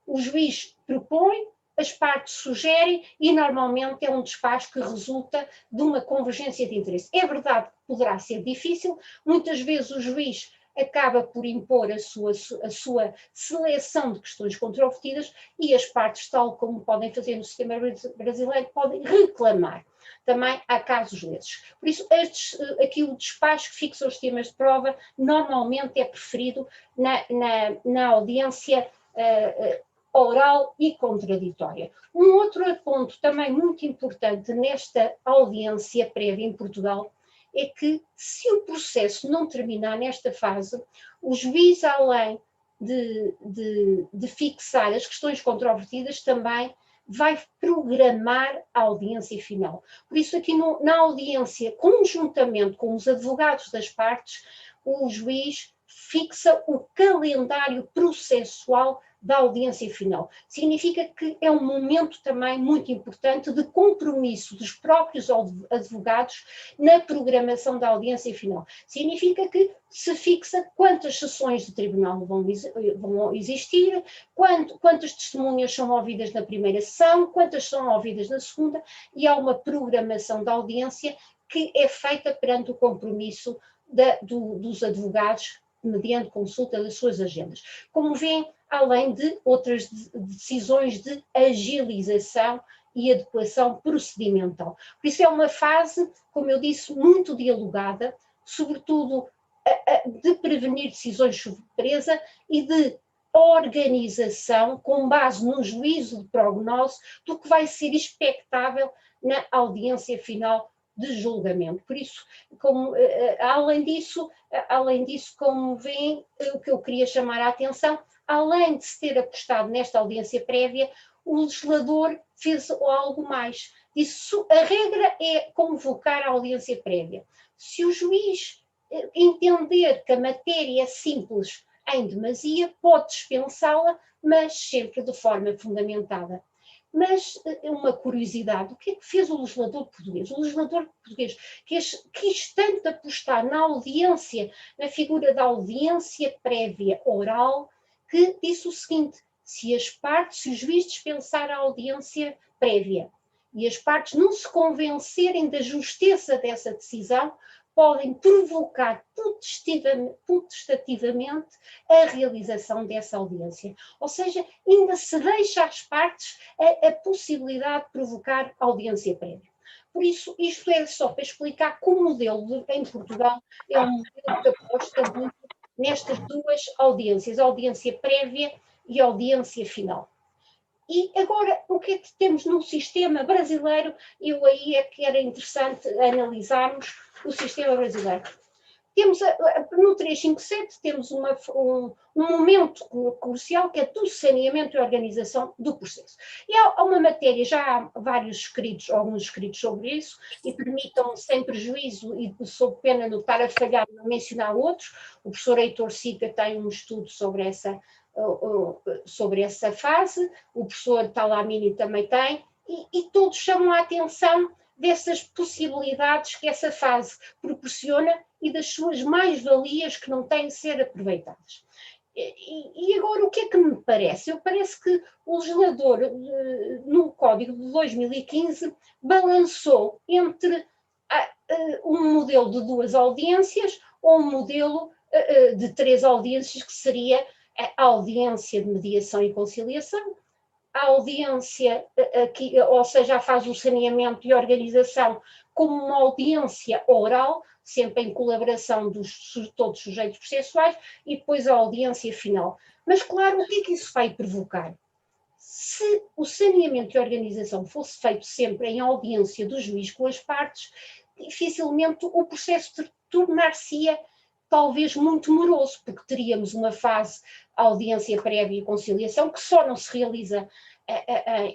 O juiz propõe, as partes sugerem e normalmente é um despacho que resulta de uma convergência de interesse. É verdade que poderá ser difícil, muitas vezes o juiz acaba por impor a sua seleção de questões controvertidas e as partes, tal como podem fazer no sistema brasileiro, podem reclamar. Também há casos desses. Por isso, aqui o despacho que fixa os temas de prova normalmente é preferido na audiência oral e contraditória. Um outro ponto também muito importante nesta audiência prévia em Portugal é que, se o processo não terminar nesta fase, o juiz, além de fixar as questões controvertidas, também vai programar a audiência final. Por isso, aqui na audiência, conjuntamente com os advogados das partes, o juiz fixa o calendário processual da audiência final. Significa que é um momento também muito importante de compromisso dos próprios advogados na programação da audiência final. Significa que se fixa quantas sessões de tribunal vão existir, quantas testemunhas são ouvidas na primeira sessão, quantas são ouvidas na segunda, e há uma programação da audiência que é feita perante o compromisso dos advogados mediante consulta das suas agendas. Como veem, além de outras decisões de agilização e adequação procedimental. Por isso é uma fase, como eu disse, muito dialogada, sobretudo de prevenir decisões de surpresa e de organização com base no juízo de prognose do que vai ser expectável na audiência final de julgamento. Por isso, além disso, como veem, o que eu queria chamar a atenção, além de se ter apostado nesta audiência prévia, o legislador fez algo mais. Isso, a regra é convocar a audiência prévia. Se o juiz entender que a matéria é simples em demasia, pode dispensá-la, mas sempre de forma fundamentada. Mas uma curiosidade, o que é que fez o legislador português? O legislador português quis tanto apostar na audiência, na figura da audiência prévia oral, que disse o seguinte: se o juiz dispensar a audiência prévia e as partes não se convencerem da justeza dessa decisão, podem provocar potestativamente a realização dessa audiência. Ou seja, ainda se deixa às partes a possibilidade de provocar audiência prévia. Por isso, isto é só para explicar que o modelo em Portugal é um modelo que aposta muito nestas duas audiências, a audiência prévia e a audiência final. E agora, o que é que temos no sistema brasileiro? Eu aí é que era interessante analisarmos o sistema brasileiro. Temos, no 357, temos um momento crucial que é do saneamento e organização do processo. E há uma matéria, já há alguns escritos sobre isso, e permitam-me, sem prejuízo e sob pena de estar a falhar, mencionar outros. O professor Heitor Sica tem um estudo sobre essa fase, o professor Talamini também tem, e todos chamam a atenção dessas possibilidades que essa fase proporciona e das suas mais-valias que não têm de ser aproveitadas. E agora, o que é que me parece? Parece que o legislador, no Código de 2015, balançou entre um modelo de 2 audiências ou um modelo de 3 audiências, que seria a audiência de mediação e conciliação, a audiência, ou seja, faz o saneamento e organização como uma audiência oral, sempre em colaboração de todos os sujeitos processuais, e depois a audiência final. Mas, claro, o que é que isso vai provocar? Se o saneamento e organização fosse feito sempre em audiência do juiz com as partes, dificilmente o processo tornar-se-ia talvez muito moroso, porque teríamos uma fase, audiência prévia e conciliação, que só não se realiza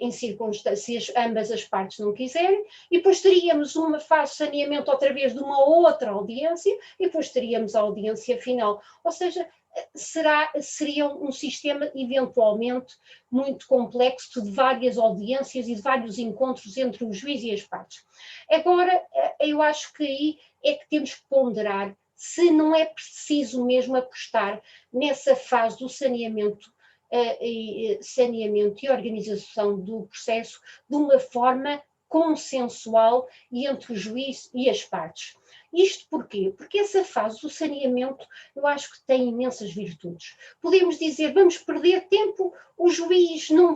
em circunstâncias ambas as partes não quiserem, e depois teríamos uma fase de saneamento outra vez de uma outra audiência, e depois teríamos a audiência final. Ou seja, seria um sistema eventualmente muito complexo, de várias audiências e de vários encontros entre o juiz e as partes. Agora, eu acho que aí é que temos que ponderar se não é preciso mesmo apostar nessa fase do saneamento e organização do processo de uma forma consensual e entre o juiz e as partes. Isto porquê? Porque essa fase do saneamento eu acho que tem imensas virtudes. Podemos dizer, vamos perder tempo, o juiz no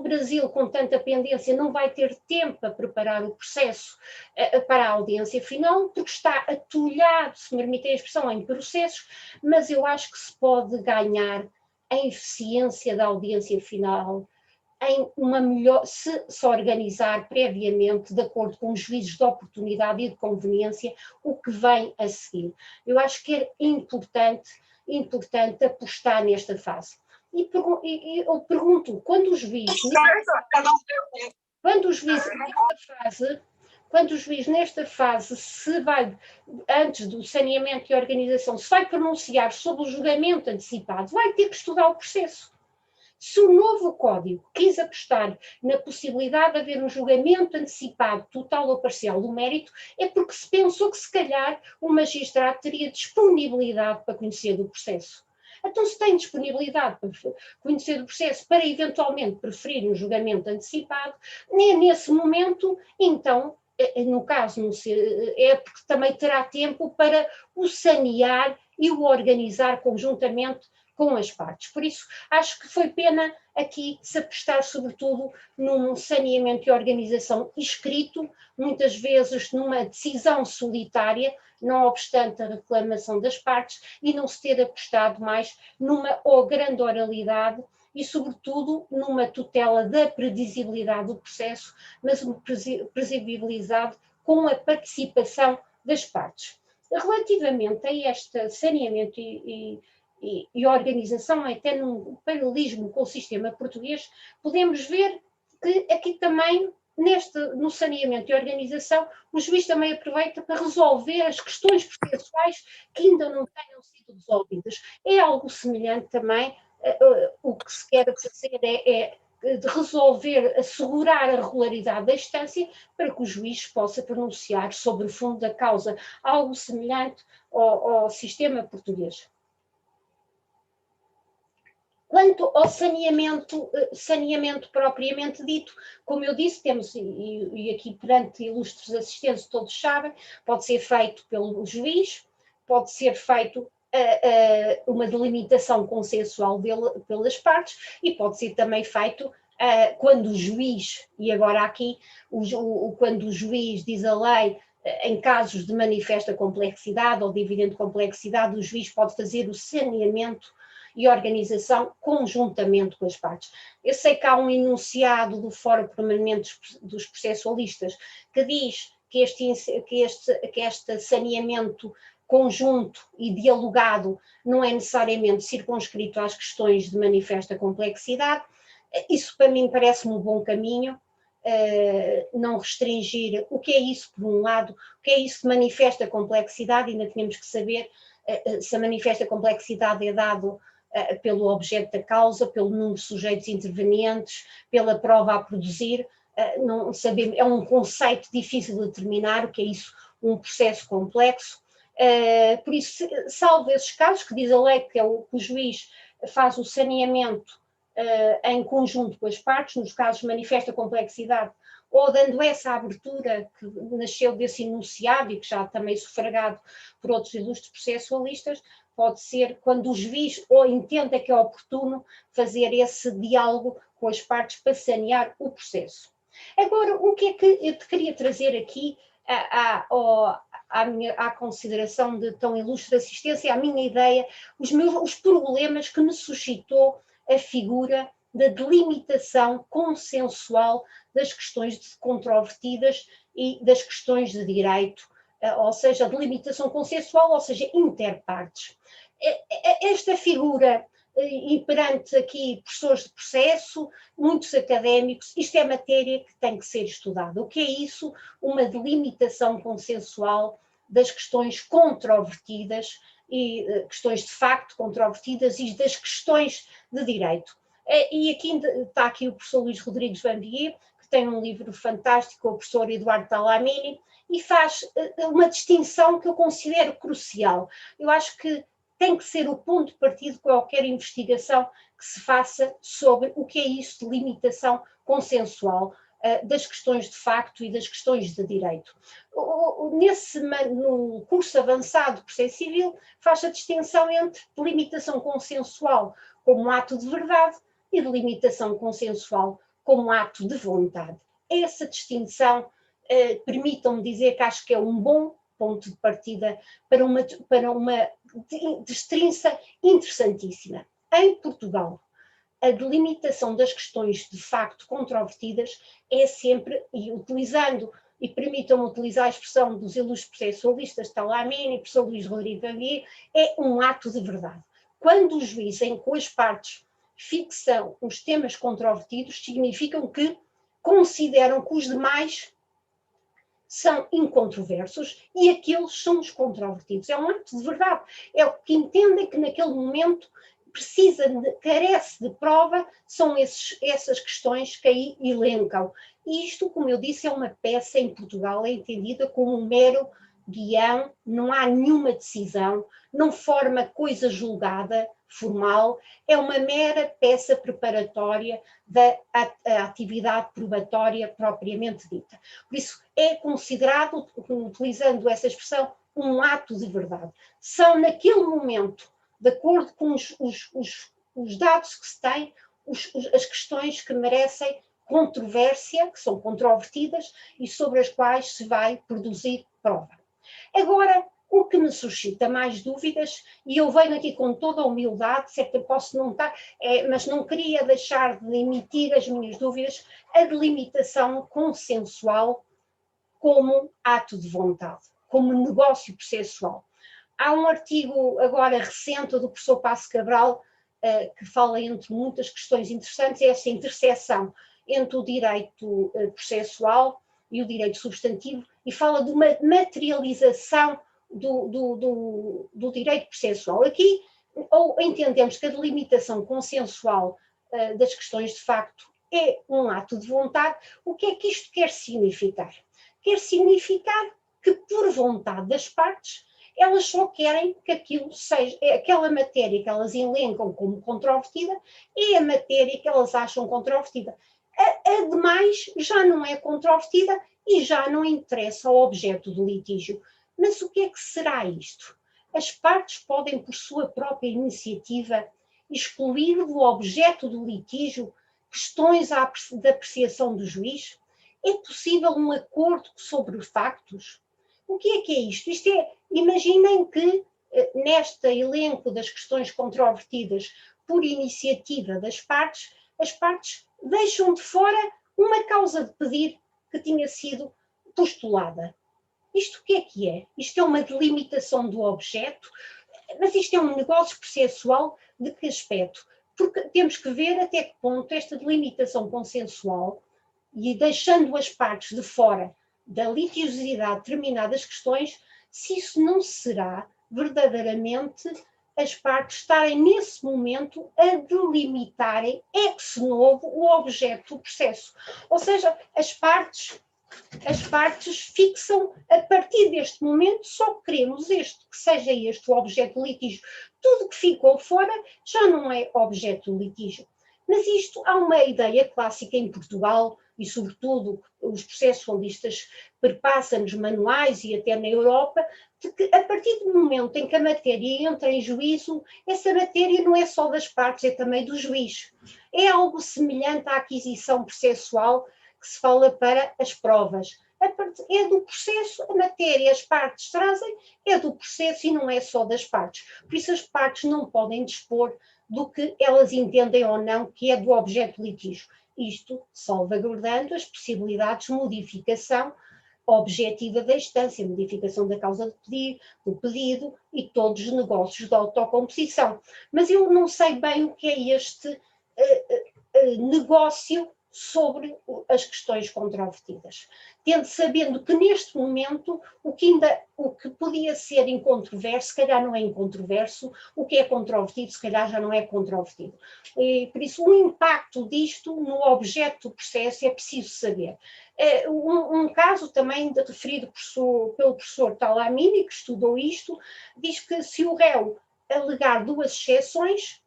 Brasil com tanta pendência não vai ter tempo a preparar o processo para a audiência final, porque está atolhado, se me permitem a expressão, em processos, mas eu acho que se pode ganhar em eficiência da audiência final, em uma melhor, se organizar previamente, de acordo com os juízes de oportunidade e de conveniência, o que vem a seguir. Eu acho que é importante apostar nesta fase. E eu pergunto, quando o juiz nesta fase se vai, antes do saneamento e organização, se vai pronunciar sobre o julgamento antecipado, vai ter que estudar o processo. Se o novo Código quis apostar na possibilidade de haver um julgamento antecipado, total ou parcial, do mérito, é porque se pensou que se calhar o magistrado teria disponibilidade para conhecer do processo. Então, se tem disponibilidade para conhecer do processo, para eventualmente preferir um julgamento antecipado, nesse momento, então, no caso, é porque também terá tempo para o sanear e o organizar conjuntamente com as partes. Por isso, acho que foi pena aqui se apostar sobretudo num saneamento e organização escrito, muitas vezes numa decisão solitária, não obstante a reclamação das partes, e não se ter apostado mais numa grande oralidade e, sobretudo, numa tutela da previsibilidade do processo, mas uma previsibilidade com a participação das partes. Relativamente a este saneamento e organização, até num paralelismo com o sistema português, podemos ver que aqui também, no saneamento e organização, o juiz também aproveita para resolver as questões processuais que ainda não tenham sido resolvidas. É algo semelhante também, o que se quer fazer é de resolver, assegurar a regularidade da instância para que o juiz possa pronunciar sobre o fundo da causa, algo semelhante ao sistema português. Quanto ao saneamento propriamente dito, como eu disse, temos, e aqui perante ilustres assistentes todos sabem, pode ser feito pelo juiz, pode ser feito uma delimitação consensual pelas partes e pode ser também feito quando o juiz, e agora aqui, quando o juiz diz a lei, em casos de manifesta complexidade ou de evidente complexidade, o juiz pode fazer o saneamento e organização conjuntamente com as partes. Eu sei que há um enunciado do Fórum Permanente dos Processualistas que diz que este saneamento conjunto e dialogado não é necessariamente circunscrito às questões de manifesta complexidade. Isso para mim parece-me um bom caminho, não restringir o que é isso por um lado, o que é isso de manifesta complexidade, ainda tínhamos que saber se a manifesta complexidade é dado pelo objeto da causa, pelo número de sujeitos intervenientes, pela prova a produzir, não sabemos, é um conceito difícil de determinar o que é isso, um processo complexo. Por isso, salvo esses casos, que diz a lei que o juiz faz o saneamento em conjunto com as partes, nos casos de manifesta complexidade, ou dando essa abertura que nasceu desse enunciado e que já também sufragado por outros ilustres processualistas, pode ser quando o juiz ou entenda que é oportuno fazer esse diálogo com as partes para sanear o processo. Agora, o que é que eu te queria trazer aqui à consideração de tão ilustre assistência, à minha ideia, os problemas que me suscitou a figura da delimitação consensual das questões controvertidas e das questões de direito, ou seja, delimitação consensual, ou seja, interpartes. Esta figura, e perante aqui professores de processo, muitos académicos, isto é matéria que tem que ser estudada. O que é isso? Uma delimitação consensual das questões controvertidas e questões de facto controvertidas e das questões de direito. E aqui está aqui o professor Luís Rodrigues Bambier, que tem um livro fantástico, o professor Eduardo Talamini, e faz uma distinção que eu considero crucial. Eu acho que tem que ser o ponto de partida de qualquer investigação que se faça sobre o que é isso de limitação consensual das questões de facto e das questões de direito. No curso avançado de processo civil faz a distinção entre delimitação consensual como ato de verdade e delimitação consensual como ato de vontade. Essa distinção, permitam-me dizer que acho que é um bom ponto de partida para uma destrinça interessantíssima. Em Portugal, a delimitação das questões de facto controvertidas é sempre, e permitam-me utilizar a expressão dos ilustres processualistas, Talamini e professor Luís Rodrigues Bambier, é um ato de verdade. Quando o juiz, com as partes, fixam os temas controvertidos, significam que consideram que os demais são incontroversos e aqueles são os controvertidos. É um ato de verdade. É o que entendem que naquele momento carece de prova, são essas questões que aí elencam. E isto, como eu disse, é uma peça em Portugal, é entendida como um mero guião, não há nenhuma decisão, não forma coisa julgada, formal, é uma mera peça preparatória da atividade probatória propriamente dita. Por isso, é considerado, utilizando essa expressão, um ato de verdade. São, naquele momento, de acordo com os dados que se têm, as questões que merecem controvérsia, que são controvertidas e sobre as quais se vai produzir prova. Agora, o que me suscita mais dúvidas, e eu venho aqui com toda a humildade, sei que eu posso não estar, mas não queria deixar de emitir as minhas dúvidas, a delimitação consensual como ato de vontade, como negócio processual. Há um artigo agora recente do professor Passo Cabral, que fala, entre muitas questões interessantes, essa interseção entre o direito processual e o direito substantivo, e fala de uma materialização do direito processual. Aqui, ou entendemos que a delimitação consensual das questões de facto é um ato de vontade. O que é que isto quer significar? Quer significar que, por vontade das partes, elas só querem que aquilo seja, aquela matéria que elas elencam como controvertida, é a matéria que elas acham controvertida. A demais já não é controvertida e já não interessa ao objeto do litígio. Mas o que é que será isto? As partes podem, por sua própria iniciativa, excluir do objeto do litígio questões da apreciação do juiz? É possível um acordo sobre os factos? O que é isto? Isto é, imaginem que neste elenco das questões controvertidas por iniciativa das partes, as partes deixam de fora uma causa de pedir que tinha sido postulada. Isto o que é? Isto é uma delimitação do objeto, mas isto é um negócio processual de que aspecto? Porque temos que ver até que ponto esta delimitação consensual, e deixando as partes de fora da litigiosidade de determinadas questões, se isso não será verdadeiramente as partes estarem nesse momento a delimitarem ex novo o objeto do processo. Ou seja, as partes fixam, a partir deste momento, só queremos que seja este o objeto do litígio. Tudo que ficou fora já não é objeto do litígio. Mas isto, há uma ideia clássica em Portugal, e sobretudo os processualistas perpassam nos manuais e até na Europa, de que a partir do momento em que a matéria entra em juízo, essa matéria não é só das partes, é também do juiz. É algo semelhante à aquisição processual que se fala para as provas. É do processo, a matéria, as partes trazem, é do processo e não é só das partes. Por isso as partes não podem dispor do que elas entendem ou não que é do objeto de litígio. Isto salvaguardando as possibilidades de modificação objetiva da instância, modificação da causa do pedido e todos os negócios de autocomposição. Mas eu não sei bem o que é este negócio sobre as questões controvertidas, sabendo que neste momento o que podia ser incontroverso, se calhar não é incontroverso, o que é controvertido, se calhar já não é controvertido. E, por isso, o impacto disto no objeto do processo é preciso saber. Um caso também referido pelo professor Talamini, que estudou isto, diz que se o réu alegar duas exceções,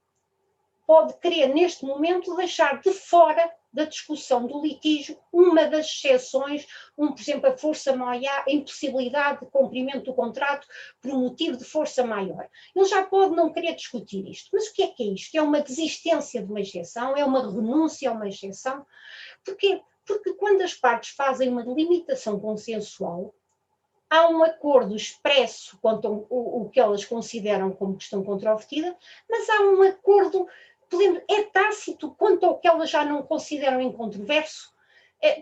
pode querer, neste momento, deixar de fora da discussão do litígio uma das exceções, por exemplo, a força maior, a impossibilidade de cumprimento do contrato por um motivo de força maior. Ele já pode não querer discutir isto. Mas o que é isto? É uma desistência de uma exceção? É uma renúncia a uma exceção? Porquê? Porque quando as partes fazem uma delimitação consensual, há um acordo expresso quanto o que elas consideram como questão controvertida, mas há um acordo é tácito quanto ao que elas já não consideram incontroverso.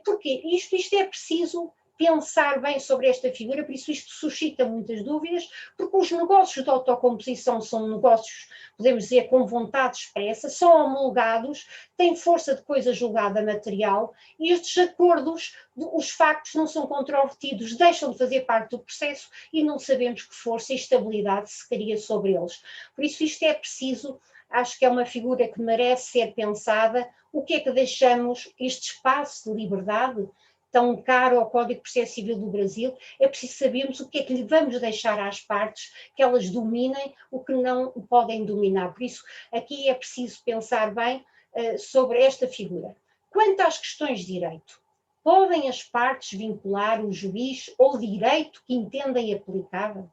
Porquê? Isto é preciso pensar bem sobre esta figura, por isso isto suscita muitas dúvidas, porque os negócios de autocomposição são negócios, podemos dizer, com vontade expressa, são homologados, têm força de coisa julgada material, e estes acordos, os factos não são controvertidos, deixam de fazer parte do processo e não sabemos que força e estabilidade se cria sobre eles. Por isso isto é preciso. Acho que é uma figura que merece ser pensada. O que é que deixamos este espaço de liberdade tão caro ao Código de Processo Civil do Brasil? É preciso sabermos o que é que lhe vamos deixar às partes, que elas dominem o que não podem dominar. Por isso, aqui é preciso pensar bem sobre esta figura. Quanto às questões de direito, podem as partes vincular o juiz ou direito que entendem aplicável?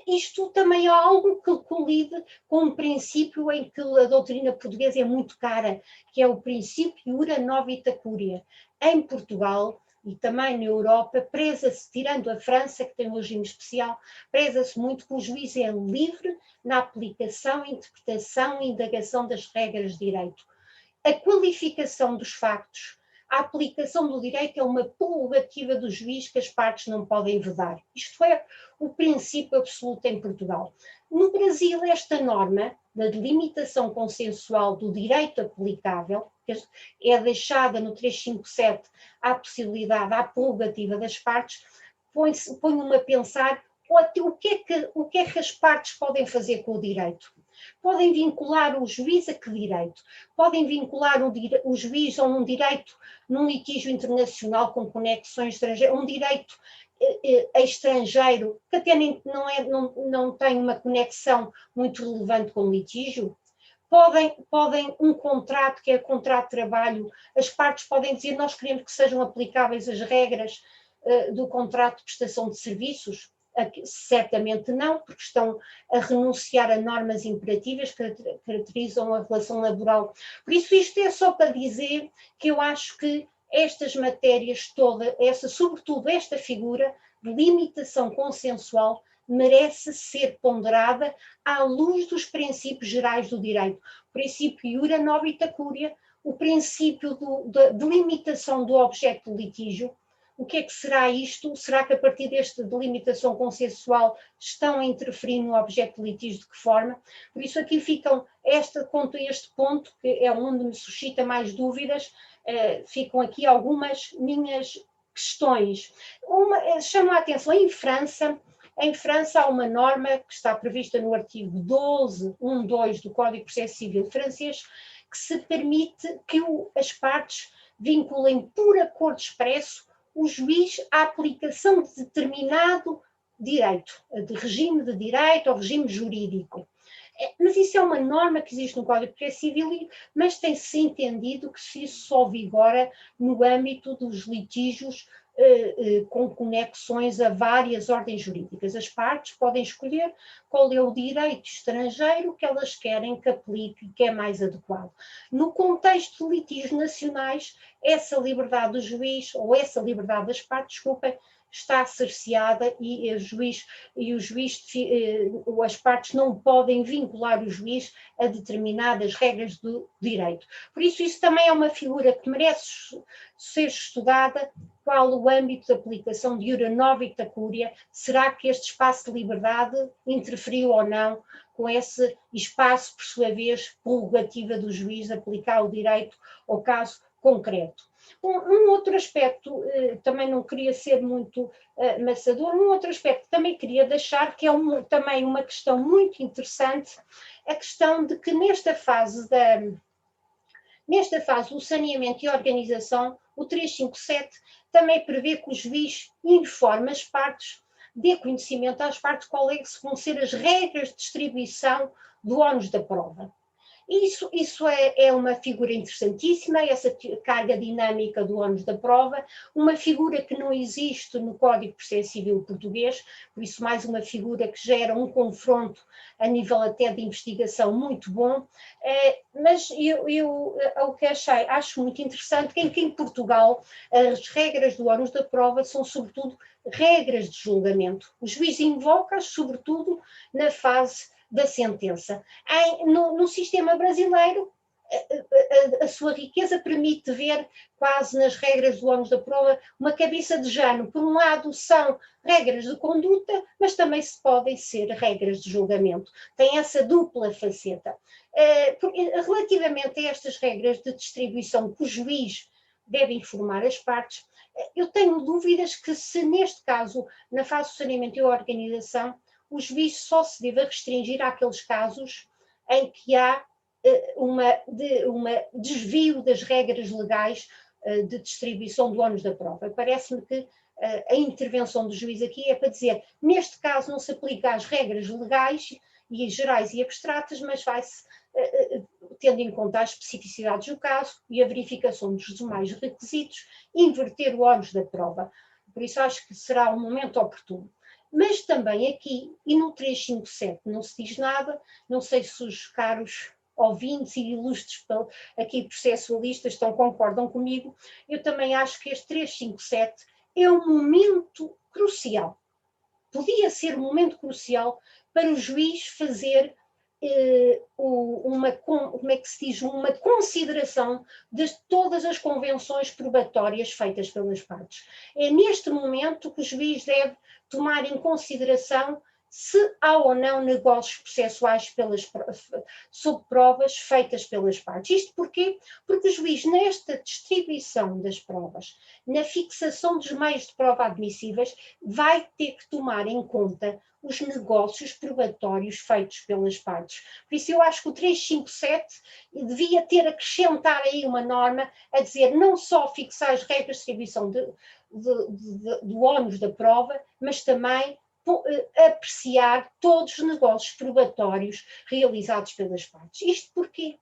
Isto também é algo que colide com um princípio em que a doutrina portuguesa é muito cara, que é o princípio iura novita curia. Em Portugal e também na Europa, preza-se, tirando a França, que tem um regime especial, preza-se muito que o juiz é livre na aplicação, interpretação e indagação das regras de direito. A qualificação dos factos, a aplicação do direito é uma prerrogativa do juiz que as partes não podem vedar. Isto é o princípio absoluto em Portugal. No Brasil, esta norma da delimitação consensual do direito aplicável, que é deixada no 357 à possibilidade, à prerrogativa das partes, põe-me a pensar o que é que as partes podem fazer com o direito. Podem vincular o juiz a que direito? Podem vincular o juiz a um direito num litígio internacional com conexões estrangeiras, um direito estrangeiro, que até não tem uma conexão muito relevante com o litígio. Podem um contrato, que é o contrato de trabalho, as partes podem dizer: nós queremos que sejam aplicáveis as regras do contrato de prestação de serviços. Certamente não, porque estão a renunciar a normas imperativas que caracterizam a relação laboral. Por isso, isto é só para dizer que eu acho que estas matérias todas, sobretudo esta figura de limitação consensual, merece ser ponderada à luz dos princípios gerais do direito. O princípio iura novita curia, o princípio de limitação do objeto do litígio. O que é que será isto? Será que a partir desta delimitação consensual estão a interferir no objeto de litígio? De que forma? Por isso aqui ficam, quanto a este ponto, que é onde me suscita mais dúvidas, ficam aqui algumas minhas questões. Chamo a atenção, em França há uma norma que está prevista no artigo 12.1.2 do Código de Processo Civil francês, que se permite que as partes vinculem por acordo expresso o juiz à aplicação de determinado direito, de regime de direito ou regime jurídico. Mas isso é uma norma que existe no Código de Processo Civil, mas tem-se entendido que isso só vigora no âmbito dos litígios com conexões a várias ordens jurídicas. As partes podem escolher qual é o direito estrangeiro que elas querem que aplique e que é mais adequado. No contexto de litígios nacionais, essa liberdade do juiz, ou essa liberdade das partes, desculpem, está cerceada e as partes não podem vincular o juiz a determinadas regras do direito. Por isso também é uma figura que merece ser estudada. Qual o âmbito de aplicação de iura novita curia? Será que este espaço de liberdade interferiu ou não com esse espaço, por sua vez, prerrogativa do juiz aplicar o direito ao caso concreto? Um outro aspecto, também não queria ser muito maçador, um outro aspecto que também queria deixar, que é também uma questão muito interessante, a questão de que nesta fase do saneamento e organização, o 357 também prevê que o juiz informe as partes, dê conhecimento às partes quais vão ser as regras de distribuição do ónus da prova. Isso é uma figura interessantíssima, essa carga dinâmica do ónus da prova, uma figura que não existe no Código de Processo Civil português, por isso mais uma figura que gera um confronto a nível até de investigação muito bom, mas o que acho muito interessante é que em Portugal as regras do ónus da prova são sobretudo regras de julgamento. O juiz invoca-as sobretudo na fase da sentença. No sistema brasileiro, a sua riqueza permite ver quase nas regras do ónus da prova uma cabeça de jano. Por um lado são regras de conduta, mas também podem ser regras de julgamento. Tem essa dupla faceta. Relativamente a estas regras de distribuição que o juiz deve informar as partes, eu tenho dúvidas que se neste caso, na fase do saneamento e organização, o juiz só se deve restringir àqueles casos em que há um desvio das regras legais de distribuição do ónus da prova. Parece-me que a intervenção do juiz aqui é para dizer, neste caso não se aplica às regras legais e gerais e abstratas, mas vai-se, tendo em conta as especificidades do caso e a verificação dos demais requisitos, inverter o ónus da prova. Por isso acho que será um momento oportuno. Mas também aqui, e no 357 não se diz nada, não sei se os caros ouvintes e ilustres aqui processualistas concordam comigo, eu também acho que este 357 é um momento crucial. Podia ser um momento crucial para o juiz fazer uma consideração de todas as convenções probatórias feitas pelas partes. É neste momento que o juiz deve tomar em consideração se há ou não negócios processuais sob provas feitas pelas partes. Isto porquê? Porque o juiz, nesta distribuição das provas, na fixação dos meios de prova admissíveis, vai ter que tomar em conta os negócios probatórios feitos pelas partes. Por isso eu acho que o 357 devia ter acrescentar aí uma norma a dizer não só fixar as regras de distribuição do ónus da prova, mas também apreciar todos os negócios probatórios realizados pelas partes. Isto porquê?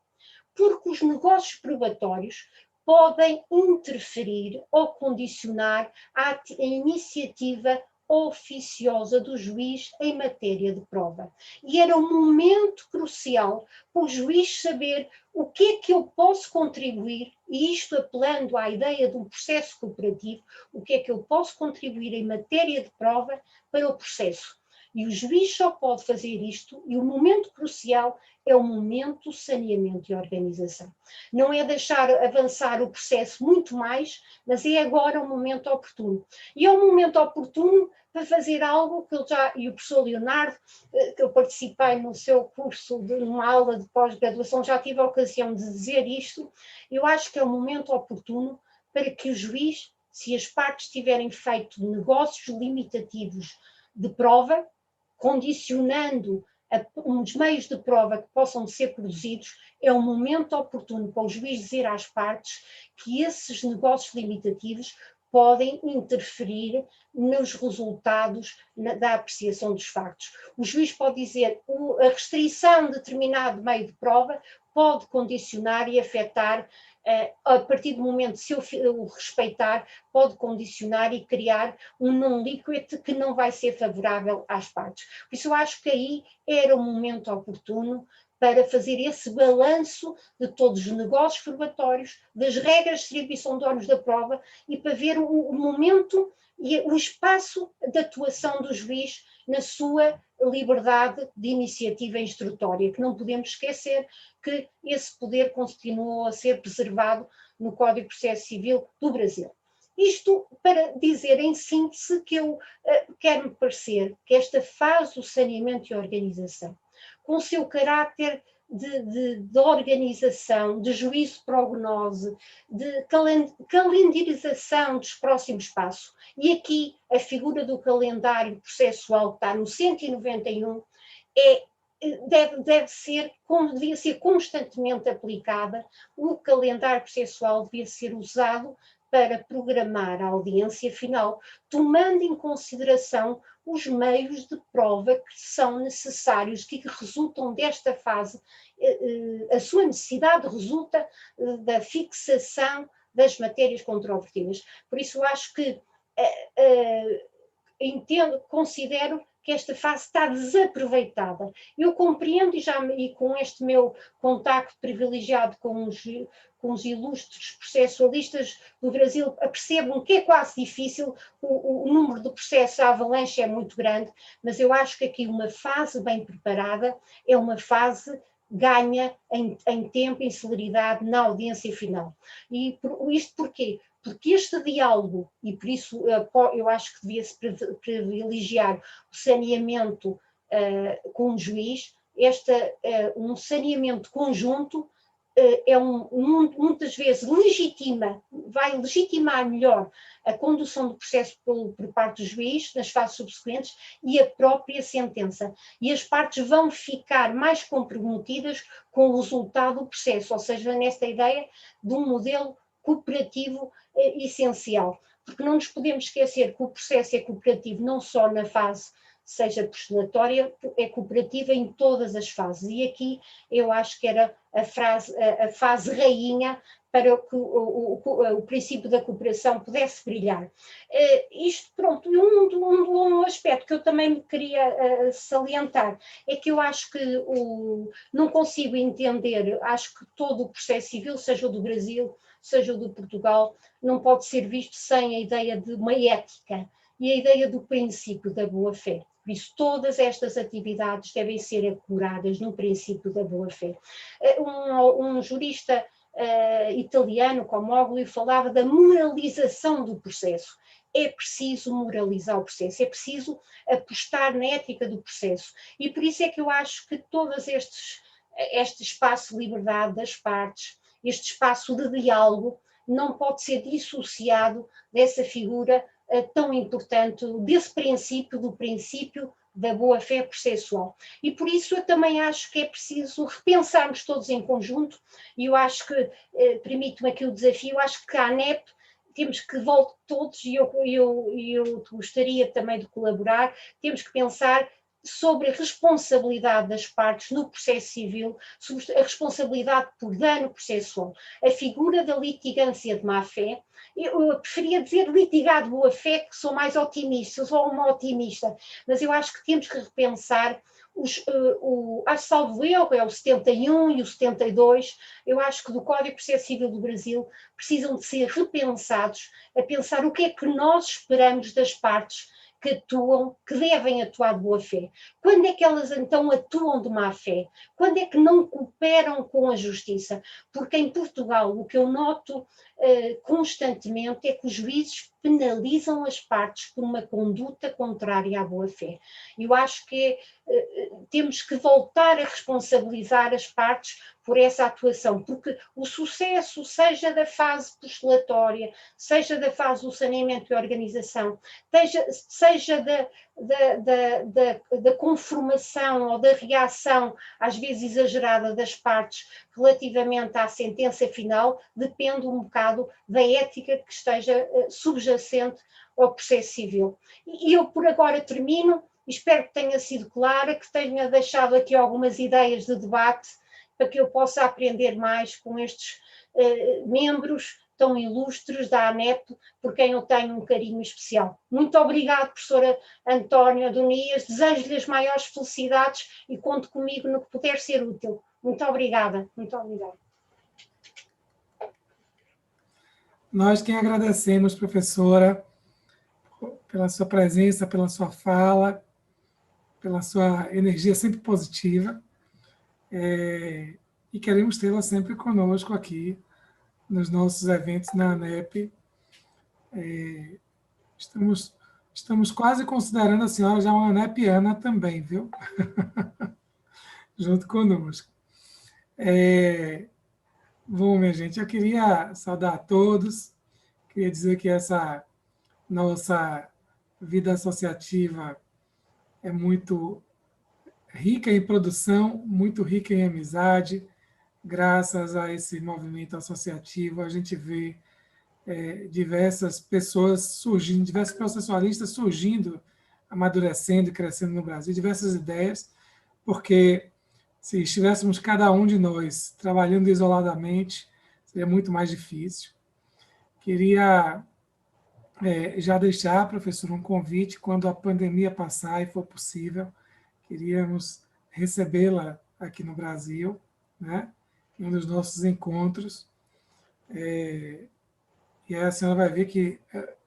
Porque os negócios probatórios podem interferir ou condicionar a iniciativa oficiosa do juiz em matéria de prova. E era um momento crucial para o juiz saber o que é que eu posso contribuir, e isto apelando à ideia de um processo cooperativo, o que é que eu posso contribuir em matéria de prova para o processo. E o juiz só pode fazer isto, e o momento crucial é o momento de saneamento e organização. Não é deixar avançar o processo muito mais, mas é agora o momento oportuno. E é um momento oportuno para fazer algo que e o professor Leonardo, que eu participei no seu curso, numa aula de pós-graduação, já tive a ocasião de dizer isto, eu acho que é o momento oportuno para que o juiz, se as partes tiverem feito negócios limitativos de prova, condicionando uns meios de prova que possam ser produzidos, é um momento oportuno para o juiz dizer às partes que esses negócios limitativos podem interferir nos resultados da apreciação dos factos. O juiz pode dizer a restrição de determinado meio de prova pode condicionar e afetar, a partir do momento, se eu o respeitar, pode condicionar e criar um non-liquid que não vai ser favorável às partes. Por isso eu acho que aí era o momento oportuno para fazer esse balanço de todos os negócios probatórios, das regras de distribuição de ónus da prova e para ver o momento e o espaço de atuação do juiz na sua liberdade de iniciativa instrutória, que não podemos esquecer que esse poder continuou a ser preservado no Código de Processo Civil do Brasil. Isto para dizer em síntese que eu quero-me parecer que esta fase do saneamento e organização, com o seu caráter de organização, de juízo de prognose, de calendarização dos próximos passos, e aqui a figura do calendário processual que está no 191 devia ser constantemente aplicada. O calendário processual devia ser usado para programar a audiência final, tomando em consideração os meios de prova que são necessários, que resultam desta fase. A sua necessidade resulta da fixação das matérias controvertidas. Por isso, acho que considero que esta fase está desaproveitada. Eu compreendo, e com este meu contacto privilegiado com os ilustres processualistas do Brasil, percebam que é quase difícil, o número de processos, a avalanche é muito grande, mas eu acho que aqui uma fase bem preparada é uma fase ganha em tempo, em celeridade na audiência final. E isto porquê? Porque este diálogo, e por isso eu acho que devia-se privilegiar o saneamento com o juiz, um saneamento conjunto muitas vezes vai legitimar melhor a condução do processo por parte do juiz nas fases subsequentes e a própria sentença. E as partes vão ficar mais comprometidas com o resultado do processo, ou seja, nesta ideia de um modelo cooperativo essencial. Porque não nos podemos esquecer que o processo é cooperativo não só na fase seja postulatória, é cooperativa em todas as fases. E aqui eu acho que era a fase rainha para que o princípio da cooperação pudesse brilhar. Isto, pronto, um aspecto que eu também queria salientar é que eu acho que não consigo entender, acho que todo o processo civil, seja o do Brasil, seja o de Portugal, não pode ser visto sem a ideia de uma ética e a ideia do princípio da boa-fé. Por isso, todas estas atividades devem ser ancoradas no princípio da boa-fé. Um jurista italiano, como Oglio, falava da moralização do processo. é preciso moralizar o processo, é preciso apostar na ética do processo. E por isso é que eu acho que todos este espaço de liberdade das partes, este espaço de diálogo, não pode ser dissociado dessa figura tão importante, desse princípio, do princípio da boa-fé processual. E por isso eu também acho que é preciso repensarmos todos em conjunto, e eu acho que, permito-me aqui o desafio, acho que a ANEP temos que voltar todos, e eu gostaria também de colaborar, temos que pensar sobre a responsabilidade das partes no processo civil, sobre a responsabilidade por dano processual. A figura da litigância de má-fé, eu preferia dizer litigado de boa-fé, que sou mais otimista, eu sou uma otimista, mas eu acho que temos que repensar salvo erro, é o 71 e o 72, eu acho que do Código de Processo Civil do Brasil precisam de ser repensados, a pensar o que é que nós esperamos das partes que atuam, que devem atuar de boa fé. Quando é que elas então atuam de má fé? Quando é que não cooperam com a justiça? Porque em Portugal o que eu noto constantemente é que os juízes penalizam as partes por uma conduta contrária à boa fé. Eu acho que temos que voltar a responsabilizar as partes por essa atuação, porque o sucesso, seja da fase postulatória, seja da fase do saneamento e organização, seja da conformação ou da reação, às vezes exagerada, das partes relativamente à sentença final, depende um bocado da ética que esteja subjacente ao processo civil. E eu por agora termino, espero que tenha sido clara, que tenha deixado aqui algumas ideias de debate para que eu possa aprender mais com estes membros tão ilustres da ANEP, por quem eu tenho um carinho especial. Muito obrigada, professora Antónia Adonias, desejo-lhe as maiores felicidades e conto comigo no que puder ser útil. Muito obrigada, muito obrigada. Nós quem agradecemos, professora, pela sua presença, pela sua fala, pela sua energia sempre positiva, e queremos tê-la sempre conosco aqui nos nossos eventos na ANEP. Estamos quase considerando a senhora já uma anepiana também, viu? Junto conosco. Bom, minha gente, eu queria saudar a todos, queria dizer que essa nossa vida associativa é muito rica em produção, muito rica em amizade. Graças a esse movimento associativo, a gente vê diversas pessoas surgindo, diversos processualistas surgindo, amadurecendo e crescendo no Brasil, diversas ideias, porque se estivéssemos cada um de nós trabalhando isoladamente, seria muito mais difícil. Queria já deixar, professor, um convite, quando a pandemia passar e for possível, queríamos recebê-la aqui no Brasil, né, em um dos nossos encontros. E aí a senhora vai ver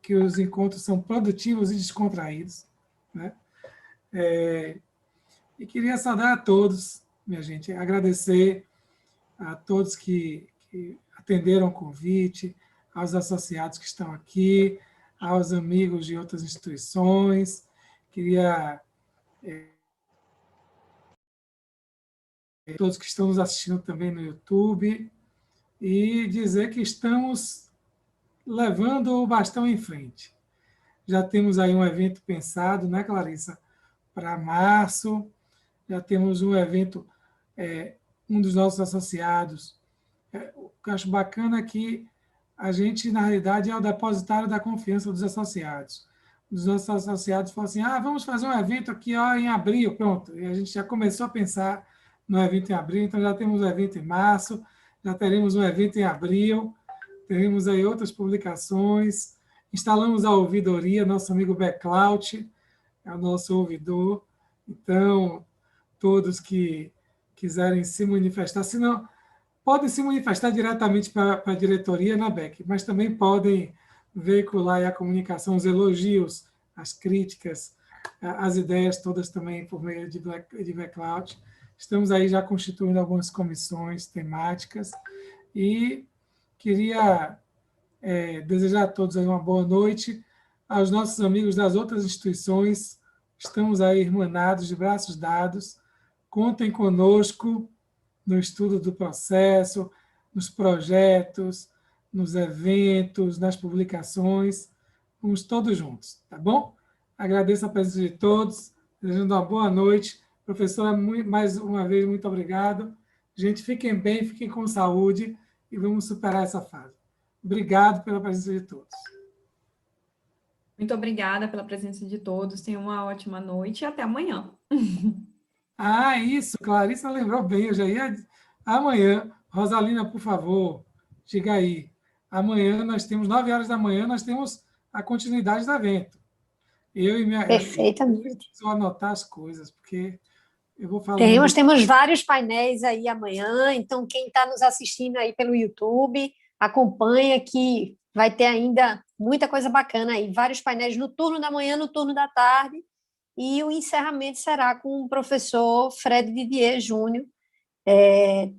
que os encontros são produtivos e descontraídos, né? E queria saudar a todos, minha gente, agradecer a todos que atenderam o convite, aos associados que estão aqui, aos amigos de outras instituições. Queria todos que estão nos assistindo também no YouTube, e dizer que estamos levando o bastão em frente. Já temos aí um evento pensado, né, Clarissa, para março. Já temos um evento, um dos nossos associados. O que eu acho bacana é que a gente, na realidade, é o depositário da confiança dos associados. Os nossos associados falam assim, vamos fazer um evento aqui em abril, pronto. E a gente já começou a pensar no evento em abril, então já temos um evento em março, já teremos um evento em abril, teremos aí outras publicações, instalamos a ouvidoria, nosso amigo Beclout é o nosso ouvidor, então todos que quiserem se manifestar, se não, podem se manifestar diretamente para a diretoria na BEC, mas também podem veicular aí a comunicação, os elogios, as críticas, as ideias todas também por meio de Beclout. Estamos aí já constituindo algumas comissões temáticas e queria desejar a todos aí uma boa noite, aos nossos amigos das outras instituições, estamos aí irmanados, de braços dados. Contem conosco no estudo do processo, nos projetos, nos eventos, nas publicações. Vamos todos juntos, tá bom? Agradeço a presença de todos, desejando uma boa noite. Professora, mais uma vez, muito obrigado. Gente, fiquem bem, fiquem com saúde e vamos superar essa fase. Obrigado pela presença de todos. Muito obrigada pela presença de todos. Tenham uma ótima noite e até amanhã. Ah, isso, Clarissa lembrou bem, eu já ia... Amanhã, Rosalina, por favor, diga aí. Amanhã nós temos, 9 horas da manhã, nós temos a continuidade do evento. Eu e minha... Perfeitamente. Eu preciso anotar as coisas, porque eu vou falar... Temos vários painéis aí amanhã, então quem está nos assistindo aí pelo YouTube, acompanha que vai ter ainda muita coisa bacana aí, vários painéis no turno da manhã, no turno da tarde, e o encerramento será com o professor Fred Didier Júnior,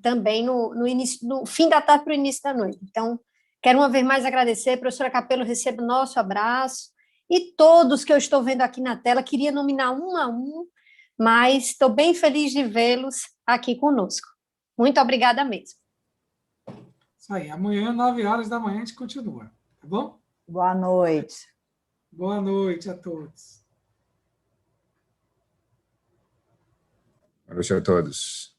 também no fim da tarde para o início da noite. Então, quero uma vez mais agradecer, professora Capello, receba o nosso abraço, e todos que eu estou vendo aqui na tela, queria nominar um a um, mas estou bem feliz de vê-los aqui conosco. Muito obrigada mesmo. Isso aí, amanhã, 9 horas da manhã, a gente continua, tá bom? Boa noite. Boa noite a todos. Boa noite a todos.